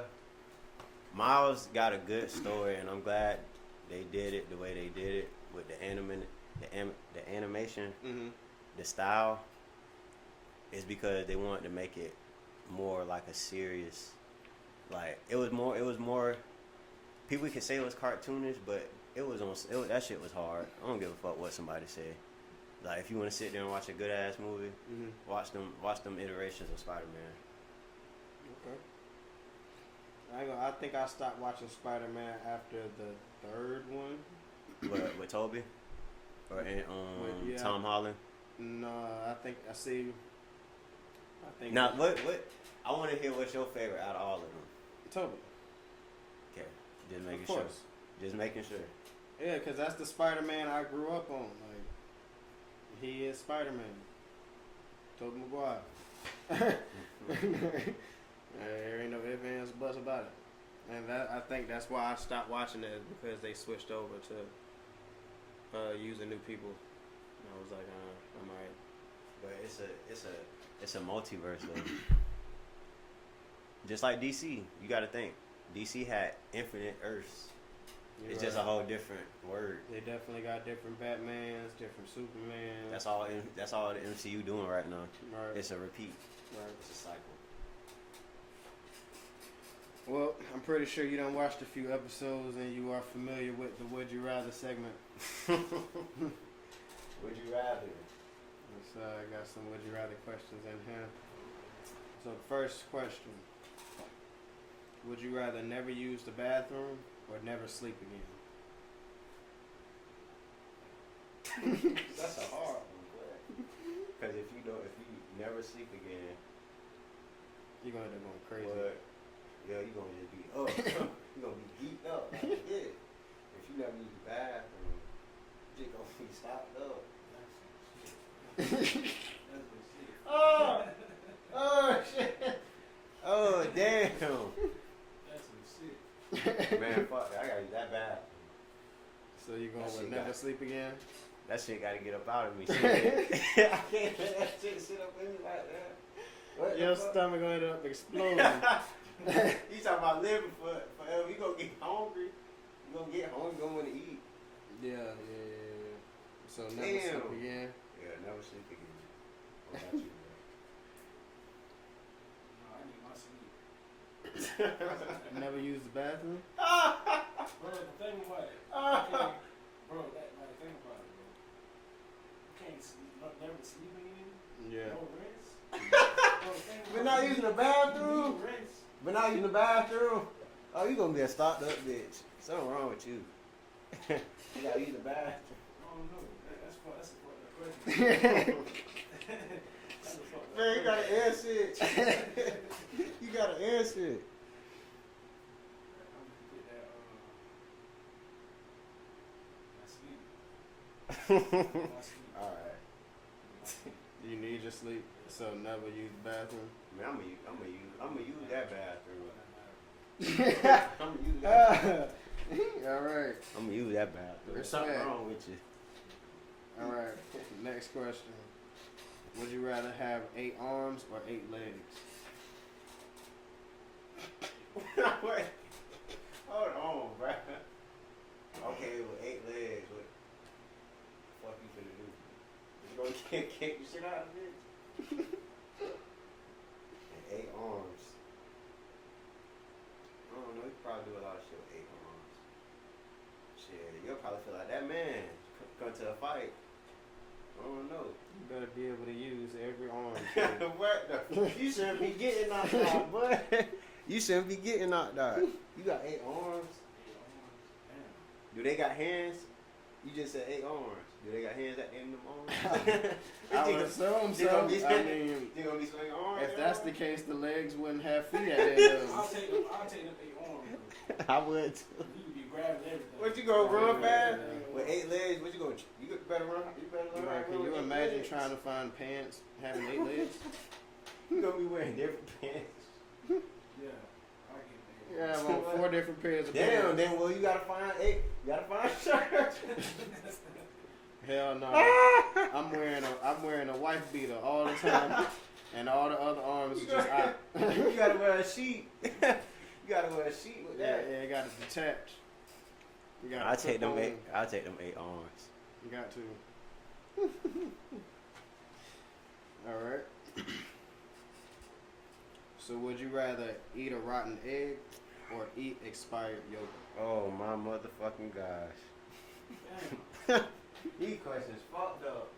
Speaker 2: Miles got a good story, and I'm glad they did it the way they did it with the animation, the style. Is because they wanted to make it more like a serious, like it was more. People can say it was cartoonish, but that shit was hard. I don't give a fuck what somebody say. Like if you want to sit there and watch a good ass movie, watch them iterations of Spider-Man.
Speaker 1: Okay. I think I stopped watching Spider-Man after the third one.
Speaker 2: With Toby, or Tom Holland.
Speaker 1: No, I think I see. I think
Speaker 2: Now what? I want to hear what's your favorite out of all of them.
Speaker 1: Toby.
Speaker 2: Okay, just making
Speaker 1: Of
Speaker 2: sure.
Speaker 1: course.
Speaker 2: Just making sure.
Speaker 1: Yeah, because that's the Spider-Man I grew up on. Like, he is Spider-Man. Tobey Maguire. There ain't no ifs, ands, buts about it. And I think that's why I stopped watching it, because they switched over to using new people. And I was like, I'm alright.
Speaker 2: But it's a multiverse though. Just like DC, you got to think. DC had infinite Earths.
Speaker 1: You're
Speaker 2: It's
Speaker 1: right.
Speaker 2: just a whole different word.
Speaker 1: They definitely got different Batmans, different Supermans.
Speaker 2: That's all the MCU doing right now.
Speaker 1: Right.
Speaker 2: It's a repeat.
Speaker 1: Right.
Speaker 2: It's a cycle.
Speaker 1: Well, I'm pretty sure you done watched a few episodes and you are familiar with the Would You Rather segment.
Speaker 2: Would you rather?
Speaker 1: So I got some Would You Rather questions in here. So first question. Would you rather never use the bathroom or never sleep again?
Speaker 2: That's a hard one, because if you never sleep again,
Speaker 1: You're gonna end up going crazy.
Speaker 2: what? Yeah, you gonna just be up. You gonna be geeked up. Like, yeah. If you never use the bathroom, you just gonna be stopped up. Oh! Oh shit! Oh damn! Man, fuck it. I gotta use that bathroom.
Speaker 1: So you going
Speaker 2: That
Speaker 1: with
Speaker 2: shit
Speaker 1: never
Speaker 2: got-
Speaker 1: sleep again?
Speaker 2: That shit gotta get up out of me. Shit. I can't let that shit sit up in me like that. What the
Speaker 1: Your
Speaker 2: fuck?
Speaker 1: stomach gonna end up exploding.
Speaker 2: You talking about living forever. You gonna get hungry. You gonna get hungry, you gonna want to eat.
Speaker 1: Yeah. So never
Speaker 2: Damn.
Speaker 1: sleep again.
Speaker 2: Yeah, never sleep again. What about you,
Speaker 1: Never used the bathroom?
Speaker 3: Bro, the thing about it, bro, like, think about it, bro. You can't sleep, never sleep again.
Speaker 1: Yeah.
Speaker 3: No rinse. Bro,
Speaker 2: But not using the bathroom.
Speaker 3: You need rinse.
Speaker 2: But not using the bathroom. Oh, you gonna be a stopped up bitch. Something wrong with you. You gotta use the bathroom.
Speaker 3: I don't know. That's a fucked up question. That's a fucked up
Speaker 2: Man, you
Speaker 3: question.
Speaker 2: gotta answer it. You gotta answer it.
Speaker 3: I'm gonna get that, my sleep.
Speaker 2: Alright.
Speaker 1: You need your sleep, so never use the bathroom.
Speaker 2: Man, I'm gonna use that bathroom. I'm gonna use that.
Speaker 1: All right.
Speaker 2: I'm gonna use that bathroom. There's something
Speaker 1: Respect.
Speaker 2: wrong with you.
Speaker 1: All right. Next question. Would you rather have 8 arms or 8 legs?
Speaker 2: Wait. Hold on, bro. Okay, with 8 legs, what the fuck you finna do? You gonna kick the shit out of it? And 8 arms. I don't know, you can probably do a lot of shit with 8 arms. Shit, you'll probably feel like that man come to a fight. I don't know.
Speaker 1: You better be able to use every arm.
Speaker 2: What the? You shouldn't be getting knocked out, boy. You shouldn't be getting knocked out. You got 8 arms. Do they got hands? You just said 8 arms. Do they got hands at the end of them arms?
Speaker 1: I would assume so. I mean,
Speaker 2: you gonna be swinging arms?
Speaker 1: if that's the case, the legs wouldn't have feet at the end of them.
Speaker 3: I'll take them 8 arms, bro.
Speaker 2: I would too.
Speaker 3: You be grabbing everything.
Speaker 2: What you gonna run fast?
Speaker 1: Yeah.
Speaker 2: With 8 legs, what you gonna? You better run. You better learn.
Speaker 1: Right, can you imagine trying to find pants having 8 legs?
Speaker 2: You gonna be wearing different pants.
Speaker 3: Yeah, I get that.
Speaker 1: Yeah, about 4 different pairs of
Speaker 2: Damn,
Speaker 1: pants.
Speaker 2: then well you gotta find 8. You gotta find shirts.
Speaker 1: Hell no. I'm wearing a wife beater all the time, and all the other arms are just out.
Speaker 2: You gotta wear a sheet. You gotta wear a sheet with
Speaker 1: Yeah,
Speaker 2: that.
Speaker 1: yeah, you got to detach. You got.
Speaker 2: I'll take them 8. I'll take them 8 arms.
Speaker 1: You got to. All right. So, would you rather eat a rotten egg or eat expired yogurt?
Speaker 2: Oh my motherfucking gosh.
Speaker 3: Damn.
Speaker 2: These questions fucked up.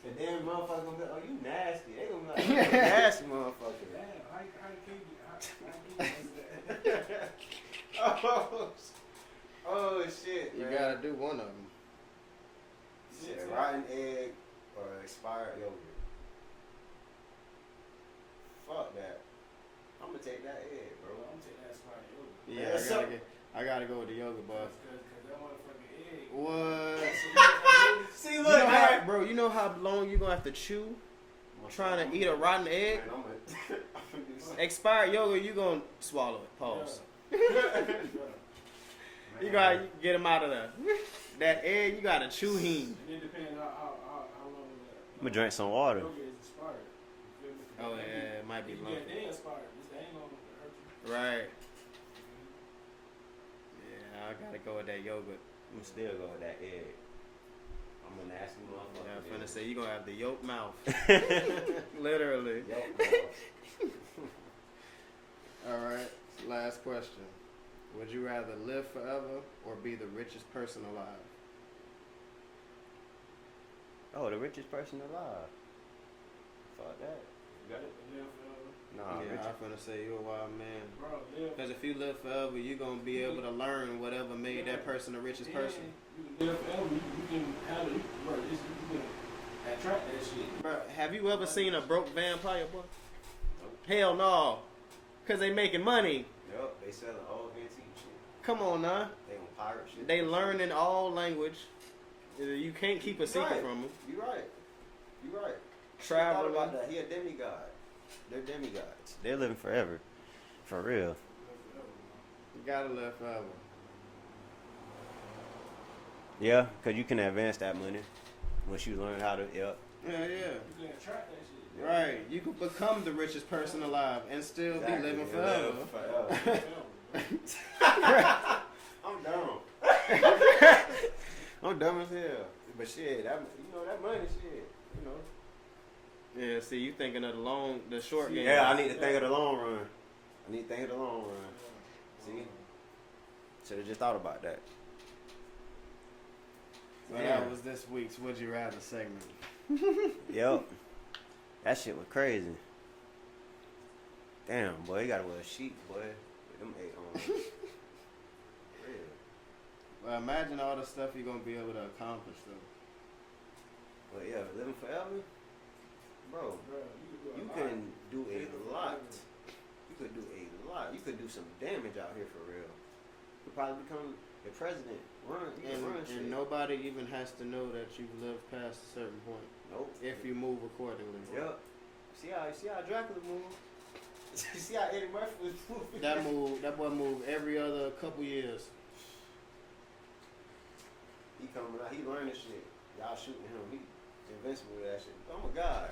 Speaker 2: And then motherfucker gonna be, oh you nasty. They gonna be like, you nasty motherfucker.
Speaker 3: Damn, how can you that?
Speaker 2: Oh shit,
Speaker 1: You
Speaker 2: man.
Speaker 1: gotta do one of them.
Speaker 2: Shit, rotten egg or expired yogurt. Fuck that. I'm gonna take that egg, bro.
Speaker 3: I'm taking that spot over.
Speaker 1: Yeah, I gotta go with the yogurt, bro.
Speaker 3: Cause that motherfucking egg.
Speaker 1: What?
Speaker 2: See,
Speaker 1: You
Speaker 2: look,
Speaker 1: know how,
Speaker 2: man.
Speaker 1: bro, you know how long you gonna have to chew trying to eat a rotten egg?
Speaker 2: Man, I'm gonna do something.
Speaker 1: Expired yogurt, you gonna swallow it. Pause.
Speaker 3: Yeah.
Speaker 1: You gotta get them out of there. That egg, you gotta chew him.
Speaker 3: And it depends how long
Speaker 2: I'm gonna drink some water.
Speaker 3: yogurt is expired. You feel me?
Speaker 1: Oh yeah, it might be
Speaker 3: If you
Speaker 1: long.
Speaker 3: get they expired, this ain't gonna hurt you.
Speaker 1: Right. Yeah, I gotta go with that yogurt.
Speaker 2: I'm still go with that egg. I'm a nasty
Speaker 1: Yeah,
Speaker 2: motherfucker.
Speaker 1: I'm finna say you gonna have the yolk mouth. Literally. All right. Last question. Would you rather live forever or be the richest person alive?
Speaker 2: Oh, the richest person alive. Fuck that. You got it?
Speaker 3: Live forever.
Speaker 2: Nah,
Speaker 1: Yeah,
Speaker 2: richest.
Speaker 1: I'm finna say you're a wild man.
Speaker 3: Bro, live.
Speaker 1: Because if you live forever, you're gonna be able to learn whatever made that person the richest person.
Speaker 3: You can live forever. You can handle it. Bro, you can attract that shit.
Speaker 1: Bro, have you ever seen a broke vampire, boy? Hell no. Because they making money.
Speaker 2: Yup, they selling old antique shit.
Speaker 1: Come on now.
Speaker 2: They on pirate shit.
Speaker 1: They learn in all language. You can't keep a secret
Speaker 2: Right.
Speaker 1: from them.
Speaker 2: You right. You right.
Speaker 1: Traveling.
Speaker 2: Thought about that. He a demigod. They're demigods. They're living forever. For real.
Speaker 1: You gotta live forever.
Speaker 2: Yeah, because you can advance that money once you learn how to, yep.
Speaker 1: Yeah, yeah.
Speaker 3: You can attract that shit.
Speaker 1: Right. You could become the richest person alive and still
Speaker 2: Exactly.
Speaker 1: be living
Speaker 2: You'll
Speaker 1: forever.
Speaker 2: live forever. I'm dumb. I'm dumb as hell. But shit, that, you know, that money shit, you know.
Speaker 1: Yeah, see, you thinking of the short game.
Speaker 2: Yeah, I need to think of the long run. I need to think of the long run. See? Should have just thought about that.
Speaker 1: Well,
Speaker 2: Yeah.
Speaker 1: that was this week's Would You Rather segment.
Speaker 2: Yep. That shit was crazy. Damn, boy, you gotta wear a sheet, boy. With them 8 on. Real.
Speaker 1: Well, imagine all the stuff you're gonna be able to accomplish, though.
Speaker 2: But yeah, living forever, bro.
Speaker 3: Bro,
Speaker 2: You can do a lot. You could do a lot. You could do some damage out here for real. You could probably become the president. You can run shit.
Speaker 1: And nobody even has to know that you've lived past a certain point.
Speaker 2: Nope.
Speaker 1: If you move accordingly.
Speaker 2: Yep. See how Dracula moved. See how Eddie Murphy was moving.
Speaker 1: That boy moved every other couple years.
Speaker 2: He coming out. He learning shit. Y'all shooting him. He invincible with that shit. Oh my God.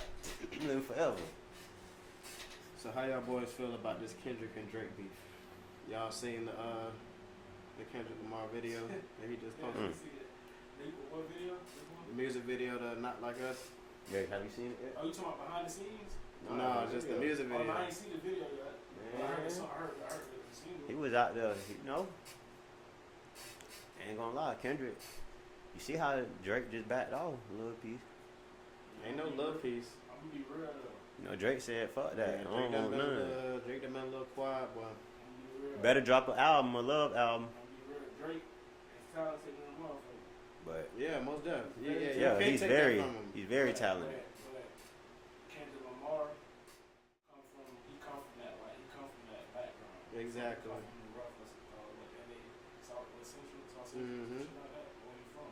Speaker 2: He living forever.
Speaker 1: So how y'all boys feel about this Kendrick and Drake beef? Y'all seen the Kendrick Lamar video that he just posted?
Speaker 3: What video?
Speaker 1: The music video to Not Like Us?
Speaker 2: Yeah, have you seen it yet?
Speaker 3: Oh, you talking about behind the scenes?
Speaker 1: No, just the music
Speaker 3: Oh,
Speaker 1: video.
Speaker 3: no, I ain't seen the video yet. I heard the song. I heard the single.
Speaker 2: He was out there, ain't gonna lie, Kendrick. You see how Drake just backed off a little piece?
Speaker 1: Ain't no love piece.
Speaker 3: I'm gonna be real though.
Speaker 2: You know, Drake said, fuck that. I
Speaker 1: Drake
Speaker 2: don't want none.
Speaker 1: Drake done been a little quiet, boy.
Speaker 3: I'm gonna be real.
Speaker 2: Better drop an album, a love album.
Speaker 3: I'm gonna be real. Drake is talented in the motherfucker.
Speaker 2: But
Speaker 1: Yeah, most definitely. Yeah, you
Speaker 2: yeah,
Speaker 1: can't
Speaker 2: he's
Speaker 1: take
Speaker 2: very,
Speaker 1: that from him.
Speaker 2: he's very talented.
Speaker 3: But Kendrick Lamar come from that background.
Speaker 1: Exactly.
Speaker 3: He come from the rough, what LA, South Central,
Speaker 1: Mhm.
Speaker 3: shit like that. Where he from?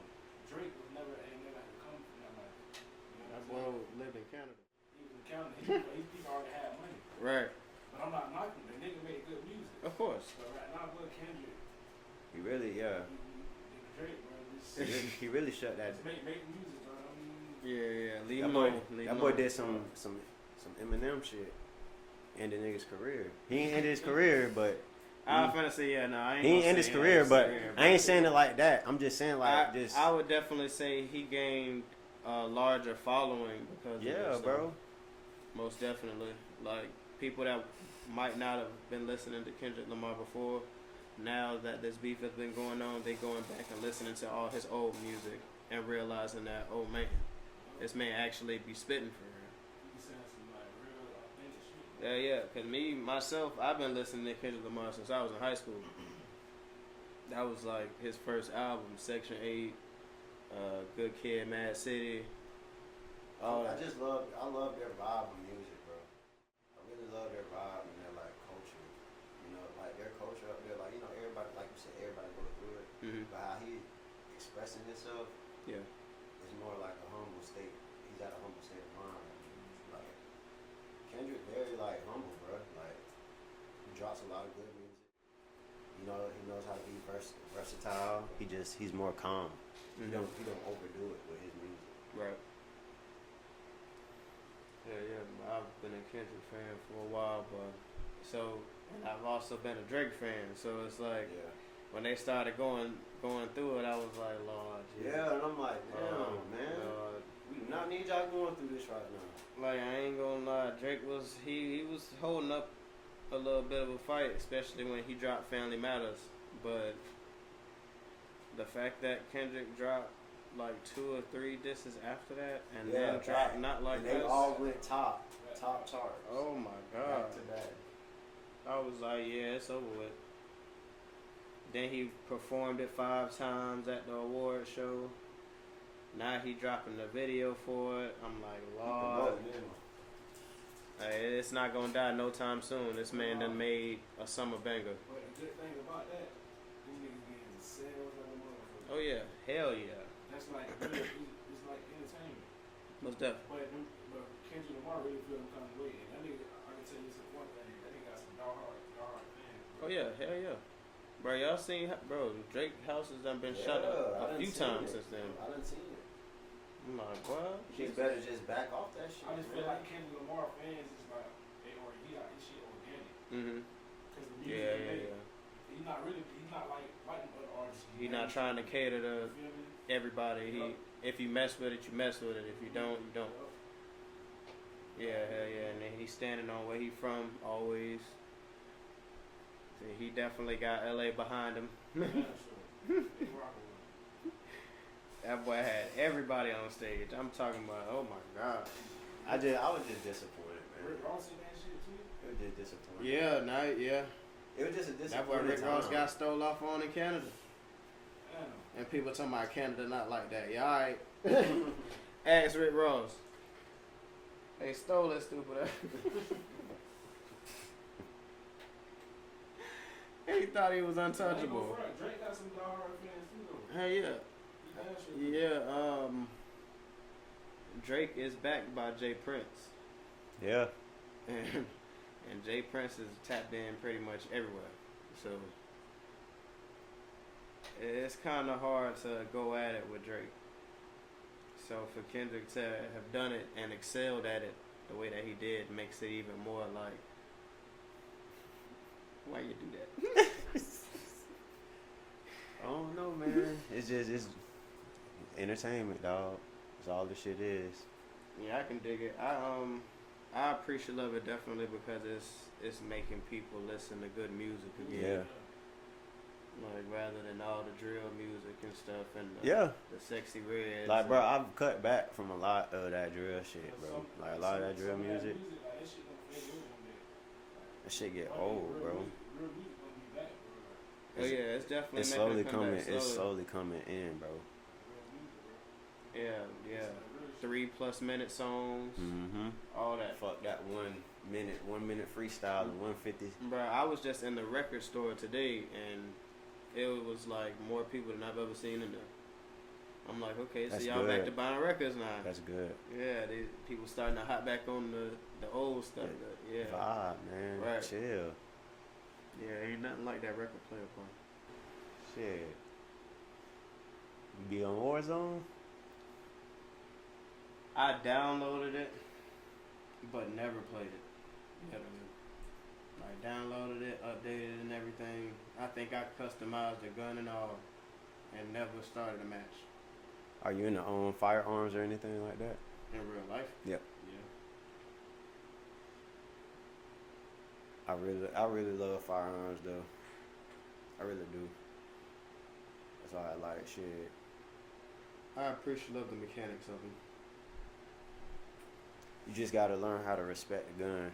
Speaker 3: Drake ain't never had to come from that like. You know
Speaker 1: That
Speaker 3: what I'm
Speaker 1: boy lived in Canada.
Speaker 3: saying? He was in Canada. He already had money.
Speaker 1: Right.
Speaker 3: But I'm not knocking the nigga made good music.
Speaker 1: Of course.
Speaker 3: But right now, look, Kendrick,
Speaker 2: He really, yeah.
Speaker 3: Drake, bro,
Speaker 2: He really shut that.
Speaker 3: just make music, bro. I mean,
Speaker 1: Yeah. Leave
Speaker 2: That
Speaker 1: him
Speaker 2: boy,
Speaker 1: alone. Leave
Speaker 2: that
Speaker 1: him
Speaker 2: boy
Speaker 1: alone.
Speaker 2: did some Eminem shit. Ended nigga's career. He ain't ended his career, but
Speaker 1: I was finna say, yeah, no, I ain't
Speaker 2: he ain't
Speaker 1: gonna
Speaker 2: ended
Speaker 1: say
Speaker 2: his career. But
Speaker 1: career,
Speaker 2: I ain't saying it like that. I'm just saying like
Speaker 1: I would definitely say he gained a larger following because of
Speaker 2: yeah,
Speaker 1: this,
Speaker 2: bro.
Speaker 1: though. Most definitely. Like, people that might not have been listening to Kendrick Lamar before, now that this beef has been going on, they going back and listening to all his old music and realizing that, oh man, this man actually be spitting for real.
Speaker 3: he saying some like real authentic shit.
Speaker 1: Yeah, because me, myself, I've been listening to Kendrick Lamar since I was in high school. That was like his first album, Section 8, Good Kid, Mad City. All
Speaker 2: I
Speaker 1: that.
Speaker 2: love their vibe of music, bro. I really love their vibe and their like culture. You know, like their culture up there, like everybody, like you said, everybody go through it.
Speaker 1: Mhm.
Speaker 2: But how he expressing himself
Speaker 1: Yeah.
Speaker 2: is more like a humble state. He's at a humble state of mind. Like Kendrick, very like humble, bro. Like he drops a lot of good music. You know, he knows how to be versatile. He's more calm. He don't overdo it with his music.
Speaker 1: Right. Yeah. I've been a Kendrick fan for a while, but and I've also been a Drake fan. So it's like
Speaker 2: Yeah.
Speaker 1: when they started going through it, I was like, Lord, Jesus.
Speaker 2: Yeah, and I'm like, damn,
Speaker 1: Lord,
Speaker 2: man.
Speaker 1: Lord.
Speaker 2: We do not need y'all going through this right now.
Speaker 1: Like, I ain't gonna lie, Drake was he was holding up a little bit of a fight, especially when he dropped Family Matters. But the fact that Kendrick dropped like 2 or 3 disses after that, and then dropped Not Like
Speaker 2: and they
Speaker 1: Us.
Speaker 2: all went top charts.
Speaker 1: Oh my God!
Speaker 2: Back to back.
Speaker 1: I was like, yeah, it's over with. Then he performed it 5 times at the award show. Now he dropping the video for it. I'm like, Lord. Hey, it's not gonna die no time soon. This man done made a summer banger.
Speaker 3: But the good thing about that, these niggas getting sales like a motherfucker.
Speaker 1: Oh yeah, hell yeah.
Speaker 3: That's like, it's like entertainment.
Speaker 1: Most definitely.
Speaker 3: But Kendrick Lamar really feel them kind of way. And that nigga, I can tell you some one thing, that nigga got some diehard fans.
Speaker 1: Oh yeah, hell yeah. Bro, y'all seen, bro, Drake house has done been shut up a few times since then.
Speaker 2: I done seen it.
Speaker 1: I'm like, what?
Speaker 2: He's better just back off that shit.
Speaker 3: I just feel like Kendrick Lamar fans is like, he got his shit organic.
Speaker 1: Mm-hmm.
Speaker 3: Cause the music
Speaker 1: Yeah.
Speaker 3: he's not like other artists.
Speaker 1: He not trying to cater to
Speaker 3: You feel me?
Speaker 1: everybody. If you mess with it, you mess with it. If you don't, you don't. Yeah, hell yeah. And then he's standing on where he from always. See, he definitely got LA behind him.
Speaker 3: Yeah, sure. They rock with him.
Speaker 1: That boy had everybody on stage. I'm talking about, oh my God.
Speaker 2: I was just disappointed, man.
Speaker 3: Rick Ross in that shit too.
Speaker 2: It was just disappointing.
Speaker 1: Yeah.
Speaker 2: It was just a
Speaker 1: That boy
Speaker 2: disappointing
Speaker 1: Rick Ross
Speaker 2: time.
Speaker 1: got stole off on in Canada.
Speaker 3: Damn.
Speaker 1: And people talking about Canada not like that. Yeah, alright. Ask Rick Ross. They stole that stupid ass. He thought he was untouchable.
Speaker 3: Drake got some diehard fans too though.
Speaker 1: Hey, yeah.
Speaker 3: He damn sure.
Speaker 1: Yeah, Drake is backed by Jay Prince.
Speaker 2: Yeah.
Speaker 1: And Jay Prince is tapped in pretty much everywhere. So it's kind of hard to go at it with Drake. So for Kendrick to have done it and excelled at it the way that he did makes it even more like, why you do that?
Speaker 2: I don't know, man. It's entertainment, dog. That's all this shit is.
Speaker 1: Yeah, I can dig it. I appreciate love it definitely because it's making people listen to good music again.
Speaker 2: Yeah.
Speaker 1: Like rather than all the drill music and stuff and the sexy reds.
Speaker 2: Like, bro, I've cut back from a lot of that drill shit, bro. Like a lot of that drill music.
Speaker 3: Like, that shit don't fade away one day.
Speaker 2: That shit get old, bro.
Speaker 3: Real music gonna be back, bro.
Speaker 1: Oh yeah, it's definitely
Speaker 2: It's
Speaker 1: making
Speaker 2: slowly
Speaker 1: a comeback
Speaker 2: coming. It's slowly coming in, bro.
Speaker 3: Real music, bro.
Speaker 1: Yeah.
Speaker 3: It's like real shit.
Speaker 1: 3+ minute songs,
Speaker 2: Mm-hmm.
Speaker 1: all that.
Speaker 2: Fuck that 1 minute freestyle and 150.
Speaker 1: Bro, I was just in the record store today and it was like more people than I've ever seen in there. I'm like, okay, so
Speaker 2: That's
Speaker 1: y'all
Speaker 2: good.
Speaker 1: back to buying records now.
Speaker 2: That's good.
Speaker 1: Yeah, people starting to hop back on the old stuff. Yeah.
Speaker 2: Vibe, man.
Speaker 1: Right.
Speaker 2: Chill.
Speaker 1: Yeah, ain't nothing like that record player playing.
Speaker 2: Shit. You be on Warzone?
Speaker 1: I downloaded it, but never played it. You know what I mean? Like downloaded it, updated it and everything. I think I customized the gun and all, and never started a match
Speaker 2: Are you into firearms or anything like that?
Speaker 1: in real life.
Speaker 2: Yep.
Speaker 1: Yeah.
Speaker 2: I really love firearms though. I really do. That's why I like shit.
Speaker 1: I appreciate love the mechanics of them.
Speaker 2: You just gotta learn how to respect the gun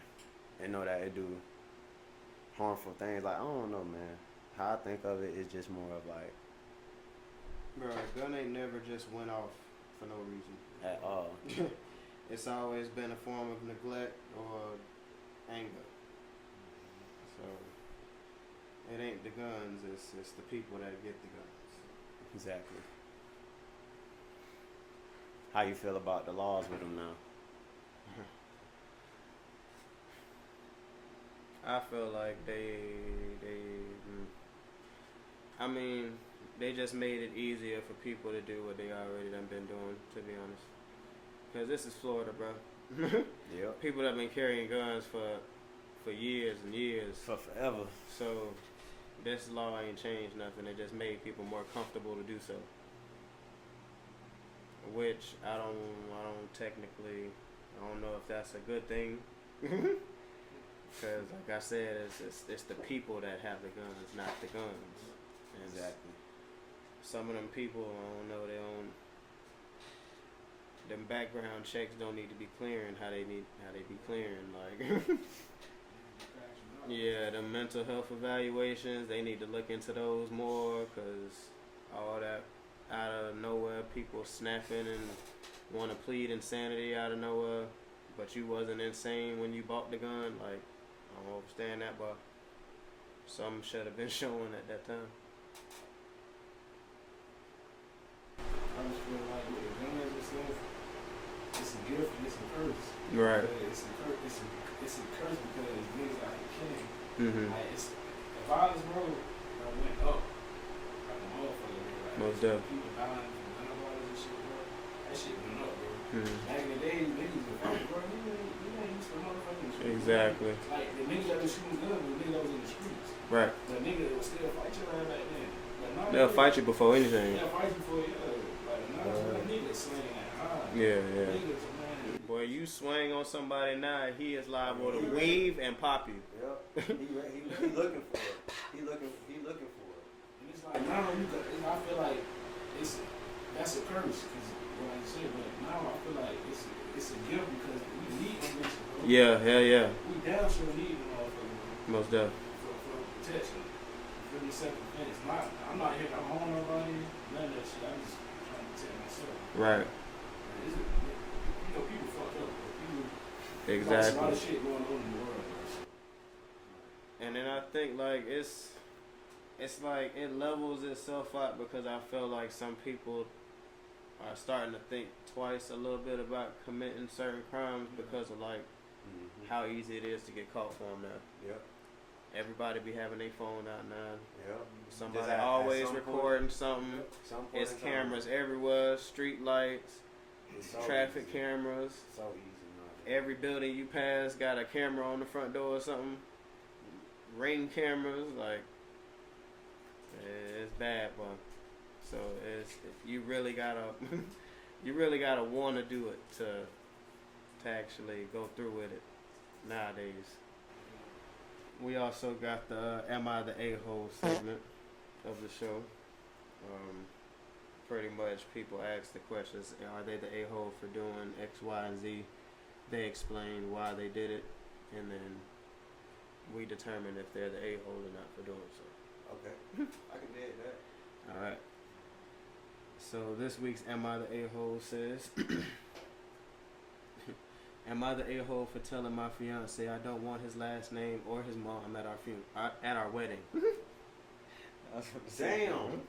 Speaker 2: and know that it do harmful things. Like I don't know, man. How I think of it is just more of like
Speaker 1: Bro, a gun ain't never just went off for no reason.
Speaker 2: at all.
Speaker 1: It's always been a form of neglect or anger. So it ain't the guns, it's the people that get the guns.
Speaker 2: Exactly. How you feel about the laws with them now?
Speaker 1: I feel like I mean, they just made it easier for people to do what they already done been doing, to be honest. Because this is Florida, bro.
Speaker 2: Yep.
Speaker 1: People have been carrying guns for years and years.
Speaker 2: For forever.
Speaker 1: So this law ain't changed nothing. It just made people more comfortable to do so. Which I don't know if that's a good thing. Because like I said, it's the people that have the guns, not the guns. And
Speaker 2: Exactly.
Speaker 1: some of them people, I don't know, them background checks don't need to be clearing how they be clearing. Like, yeah, the mental health evaluations, they need to look into those more, because all that out of nowhere, people snapping and want to plead insanity out of nowhere, but you wasn't insane when you bought the gun. Like, I don't understand that, but some should have been shown at that time.
Speaker 3: I just feel like with the guns and stuff, it's a gift and it's a curse.
Speaker 1: Right.
Speaker 3: It's a curse because niggas out here killing.
Speaker 1: Mm-hmm.
Speaker 3: Like the violence, bro, went up like a motherfucker. Like,
Speaker 1: Most definitely.
Speaker 3: people dying from gun violence and shit, bro. That shit went up, bro.
Speaker 1: Mm-hmm.
Speaker 3: Back in the day, niggas would fight, bro. You ain't used to motherfucking shit.
Speaker 1: Exactly.
Speaker 3: Like the nigga that was shooting guns, the nigga that was in the streets.
Speaker 1: Right.
Speaker 3: The nigga that would still fight your ass back then. But now
Speaker 1: They'll fight you before anything.
Speaker 3: They'll fight you for like now the nigga slinging that hard.
Speaker 1: Yeah.
Speaker 3: Niggas, man.
Speaker 1: Boy, you swing on somebody now, he is liable to weave and pop you.
Speaker 2: Yep. He looking for it. He looking for it.
Speaker 3: And it's like now I feel like that's a curse because what I said, but now I feel like it's a gift because we need them bitches, bro.
Speaker 1: Yeah.
Speaker 3: We damn sure need them motherfuckers, bro.
Speaker 1: Most definitely.
Speaker 3: For protection. For the self-defense. I'm not here to harm nobody, none of that shit. I'm just trying to protect myself.
Speaker 1: Right.
Speaker 3: People fucked up, bro.
Speaker 1: Exactly.
Speaker 3: There's a lot of shit going on in the world, bro.
Speaker 1: And then I think like it's like it levels itself out because I feel like some people are starting to think twice a little bit about committing certain crimes because of like how easy it is to get caught for them now.
Speaker 2: Yep.
Speaker 1: Everybody be having their phone out now.
Speaker 2: Yep.
Speaker 1: Somebody
Speaker 2: Just at
Speaker 1: always
Speaker 2: some
Speaker 1: recording
Speaker 2: point,
Speaker 1: something.
Speaker 2: some point
Speaker 1: It's
Speaker 2: in time.
Speaker 1: cameras everywhere, street lights,
Speaker 2: It's so
Speaker 1: traffic
Speaker 2: easy.
Speaker 1: cameras.
Speaker 2: So easy nowadays.
Speaker 1: Every building you pass got a camera on the front door or something. Ring cameras, like it's bad, but so it's you really gotta want to do it to actually go through with it nowadays. We also got the Am I the A-hole segment of the show. Pretty much people ask the questions, are they the A-hole for doing X, Y, and Z? They explain why they did it, and then we determine if they're the A-hole or not for doing so.
Speaker 2: Okay. I can dig that.
Speaker 1: Alright. So this week's Am I the A-hole says, am I the A-hole for telling my fiance I don't want his last name or his mom at our wedding?
Speaker 2: Damn.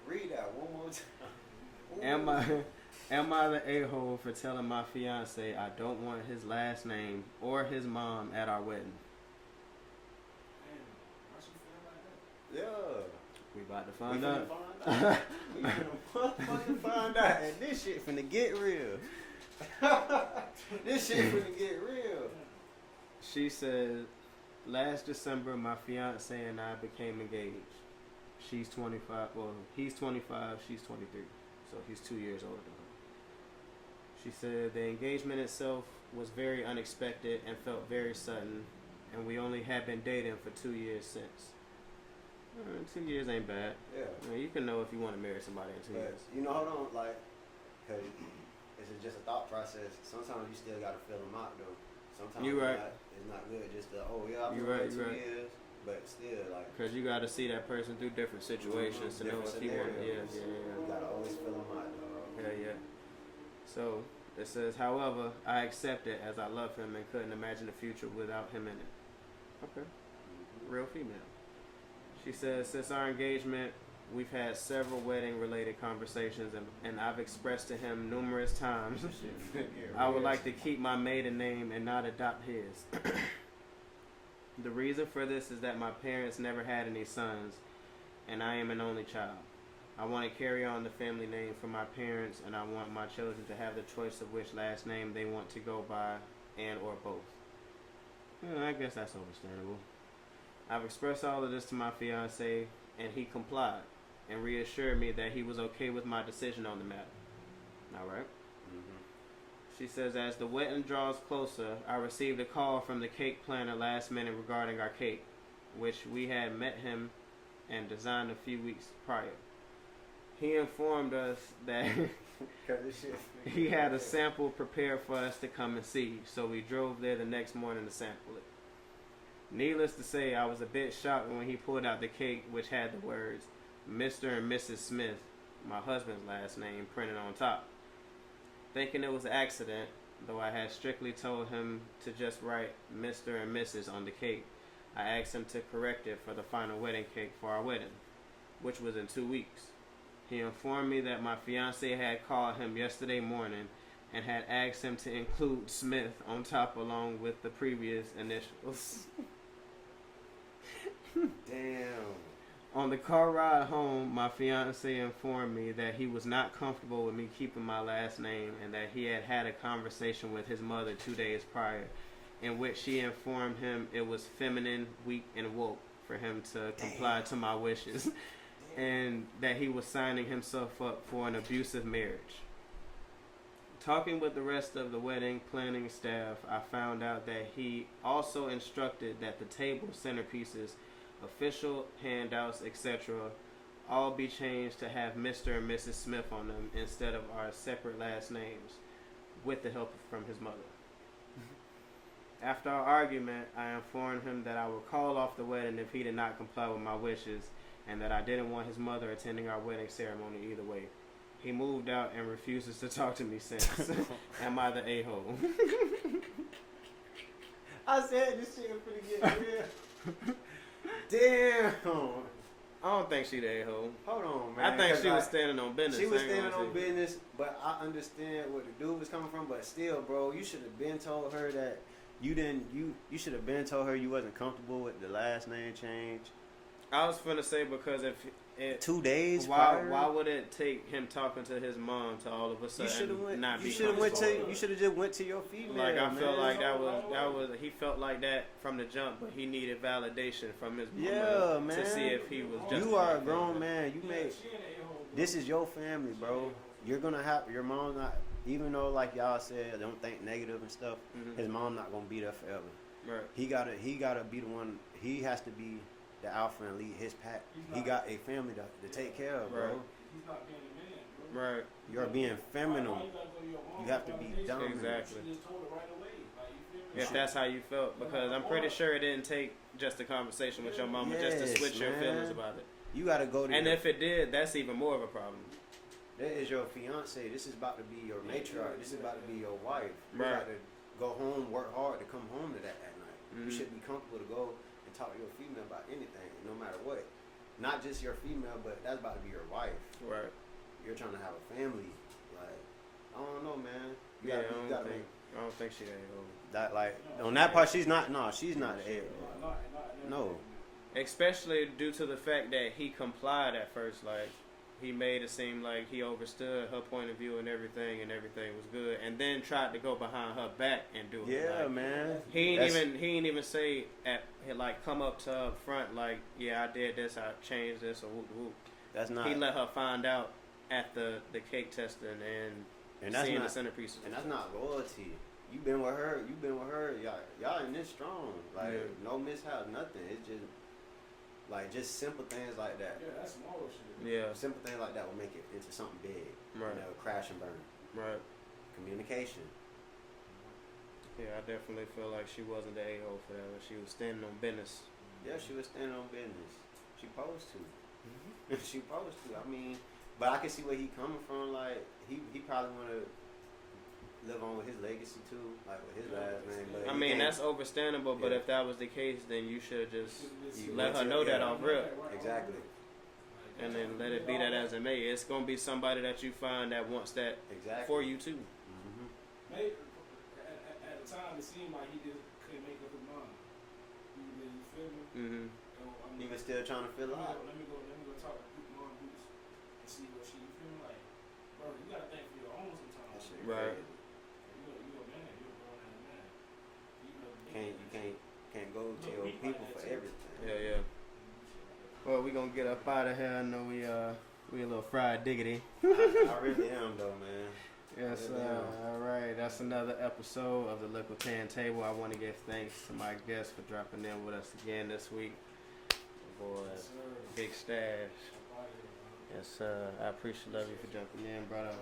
Speaker 2: Read that one more time.
Speaker 1: Am I the a-hole for telling my fiance I don't want his last name or his mom at our wedding?
Speaker 3: Damn, why she feel like that?
Speaker 2: Yeah.
Speaker 1: We about to
Speaker 2: We
Speaker 1: find
Speaker 2: finna
Speaker 1: out.
Speaker 2: find out. We finna motherfucking find out. And this shit finna get real. This shit finna get real.
Speaker 1: She said, last December my fiance and I became engaged. She's 25, well, he's 25, she's 23. So he's 2 years older than her. She said the engagement itself was very unexpected and felt very sudden, and we only had been dating for 2 years since. 2 years ain't bad.
Speaker 2: Yeah.
Speaker 1: I mean, you can know if you want to marry somebody in 2
Speaker 2: But,
Speaker 1: years.
Speaker 2: you know, hold on, like, cause it's just a thought process. Sometimes you still gotta fill them out though. Sometimes
Speaker 1: You right.
Speaker 2: It's not good just to, oh yeah, I've
Speaker 1: You
Speaker 2: been
Speaker 1: right,
Speaker 2: with
Speaker 1: you
Speaker 2: 2
Speaker 1: right.
Speaker 2: years, but still like.
Speaker 1: Because you got to see that person through different situations to know if he wants. Yeah.
Speaker 2: You gotta always fill them out, dog.
Speaker 1: Yeah. So it says, however, I accept it as I love him and couldn't imagine the future without him in it. Okay. Real female. She says, since our engagement, we've had several wedding-related conversations, and I've expressed to him numerous times I would like to keep my maiden name and not adopt his. The reason for this is that my parents never had any sons, and I am an only child. I want to carry on the family name from my parents, and I want my children to have the choice of which last name they want to go by, and or both. I guess that's understandable. I've expressed all of this to my fiance, and he complied, and reassured me that he was okay with my decision on the matter. Alright? She says, as the wedding draws closer, I received a call from the cake planner last minute regarding our cake, which we had met him and designed a few weeks prior. He informed us that he had a sample prepared for us to come and see, so we drove there the next morning to sample it. Needless to say, I was a bit shocked when he pulled out the cake, which had the words Mr. and Mrs. Smith, my husband's last name, printed on top. Thinking it was an accident, though I had strictly told him to just write Mr. and Mrs. on the cake, I asked him to correct it for the final wedding cake for our wedding, which was in 2 weeks. He informed me that my fiance had called him yesterday morning and had asked him to include Smith on top along with the previous initials.
Speaker 2: Damn.
Speaker 1: On the car ride home, my fiance informed me that he was not comfortable with me keeping my last name and that he had had a conversation with his mother 2 days prior in which she informed him it was feminine, weak, and woke for him to comply to my wishes and that he was signing himself up for an abusive marriage. Talking with the rest of the wedding planning staff, I found out that he also instructed that the table centerpieces official handouts, etc., all be changed to have Mr. and Mrs. Smith on them instead of our separate last names, with the help from his mother. After our argument, I informed him that I would call off the wedding if he did not comply with my wishes, and that I didn't want his mother attending our wedding ceremony either way. He moved out and refuses to talk to me since. Am I the a-hole?
Speaker 2: I said this shit was pretty good. Damn.
Speaker 1: I don't think she the a-hole.
Speaker 2: Hold on, man.
Speaker 1: I think she was standing on business.
Speaker 2: She was standing on business, but I understand where the dude was coming from. But still, bro, you should have been told her that you didn't. You should have been told her you wasn't comfortable with the last name change.
Speaker 1: I was finna say, because if it
Speaker 2: 2 days
Speaker 1: why would it take him talking to his mom to all of a sudden not be comfortable?
Speaker 2: You should have just went to your female.
Speaker 1: Like, I felt like that was he felt like that from the jump, but he needed validation from his mom to see if he was just.
Speaker 2: You are a grown man. You made this is your family, bro. You're gonna have your mom not, even though like y'all said, don't think negative and stuff.
Speaker 1: Mm-hmm.
Speaker 2: His mom not gonna be there forever.
Speaker 1: Right.
Speaker 2: He gotta be the one. He has to be the alpha and lead his pack. He got a family to take care of, bro.
Speaker 1: Right.
Speaker 3: He's not being a man, bro.
Speaker 1: Right.
Speaker 2: You're being feminine. You have to be dominant.
Speaker 1: Exactly.
Speaker 3: You just told her right away. Like, you feel me?
Speaker 1: If that's how you felt, because I'm pretty sure it didn't take just a conversation with your mama just to switch your feelings about it.
Speaker 2: You gotta go to.
Speaker 1: And if it did, that's even more of a problem.
Speaker 2: That is your fiance. This is about to be your matriarch. This is about to be your wife. You
Speaker 1: Right.
Speaker 2: got to go home, work hard to come home to that at night.
Speaker 1: Mm-hmm.
Speaker 2: You should be comfortable to go and talk to your female about anything, no matter what. Not just your female, but that's about to be your wife.
Speaker 1: Right.
Speaker 2: You're trying to have a family. Like, I don't know, man.
Speaker 1: I don't think she a-hole.
Speaker 2: That, like, on that part, she's not. No, she's not a a-hole. No.
Speaker 1: Especially due to the fact that he complied at first. Like, he made it seem like he understood her point of view and everything was good, and then tried to go behind her back and do it.
Speaker 2: Yeah,
Speaker 1: like,
Speaker 2: man.
Speaker 1: He ain't even say come up to her front like, yeah, I did this, I changed this, or whoop whoop.
Speaker 2: That's not.
Speaker 1: He let her find out at the cake testing and
Speaker 2: that's
Speaker 1: seeing
Speaker 2: not,
Speaker 1: the centerpieces.
Speaker 2: And that's not loyalty. You've been with her. Y'all in this strong. Like, no mishap, nothing. It's just like simple things like that.
Speaker 3: Yeah, that's moral shit.
Speaker 1: Yeah.
Speaker 2: Simple things like that will make it into something big.
Speaker 1: Right.
Speaker 2: You know, crash and burn.
Speaker 1: Right.
Speaker 2: Communication.
Speaker 1: Yeah, I definitely feel like she wasn't the a-hole for that. She was standing on business.
Speaker 2: Yeah, she was standing on business. She supposed to. She supposed to. I mean, but I can see where he coming from. Like, he probably want to live on with his legacy too, like with his last name. But
Speaker 1: I mean, that's understandable, but if that was the case, then you should just
Speaker 2: You
Speaker 1: let her know that off rip.
Speaker 2: Exactly.
Speaker 1: And then let it be that as it may. It's going to be somebody that you find that wants that for you too.
Speaker 2: Mm-hmm.
Speaker 3: Maybe at the time, it seemed like he just couldn't make up his mind. You feel me?
Speaker 1: Mm-hmm.
Speaker 2: He was still trying to fill out.
Speaker 3: Let me go talk to Mom Boots and see what she feel like. Bro, you gotta think for your own sometimes.
Speaker 1: Right.
Speaker 3: You a man. You a grown ass man.
Speaker 2: You can't go to your people for everything.
Speaker 1: Yeah. Well, we gonna get up out of here. I know we a little fried diggity.
Speaker 2: I really am though, man.
Speaker 1: Yes, all right. That's another episode of the Likkle Table. I want to give thanks to my guests for dropping in with us again this week. Boy, Big Stache. Yes, sir. I appreciate you for jumping in, brother.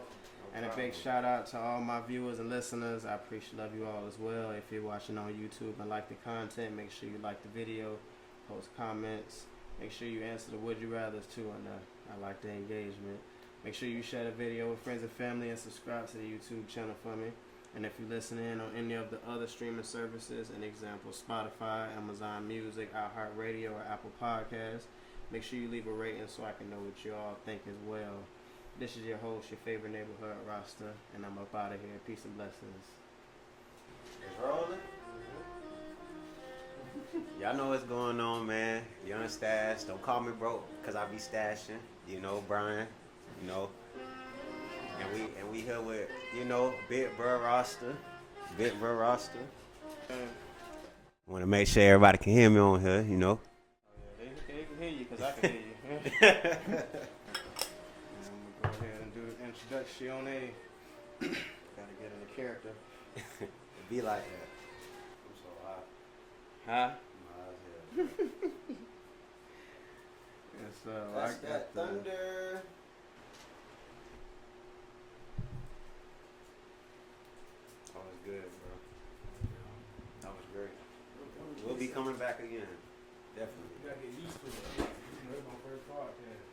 Speaker 1: And a big shout out to all my viewers and listeners. I appreciate you all as well. If you're watching on YouTube and like the content, make sure you like the video, post comments. Make sure you answer the would you rathers too, and I like the engagement. Make sure you share the video with friends and family and subscribe to the YouTube channel for me. And if you're listening on any of the other streaming services, an example, Spotify, Amazon Music, iHeartRadio, or Apple Podcasts, make sure you leave a rating so I can know what you all think as well. This is your host, your favorite neighborhood roster, and I'm up out of here. Peace and blessings.
Speaker 2: It's rolling. Y'all know what's going on, man. Young Stache. Don't call me broke, because I be stashing. You know, Brian. You know. And we here with, you know, Big Bro Roster. Want to make sure everybody can hear me on here, you know.
Speaker 1: Oh, yeah, they can hear you because I can hear you. I'm going to go ahead and do the introduction. Got to get in the character.
Speaker 2: It be like that. I'm so hot.
Speaker 1: Huh?
Speaker 2: I'm hot as hell.
Speaker 1: And so
Speaker 2: That's
Speaker 1: I
Speaker 2: that
Speaker 1: got the
Speaker 2: thunder. That was good, bro. That was great. We'll be coming back again. Definitely.
Speaker 3: You gotta get used to it. This is my first podcast.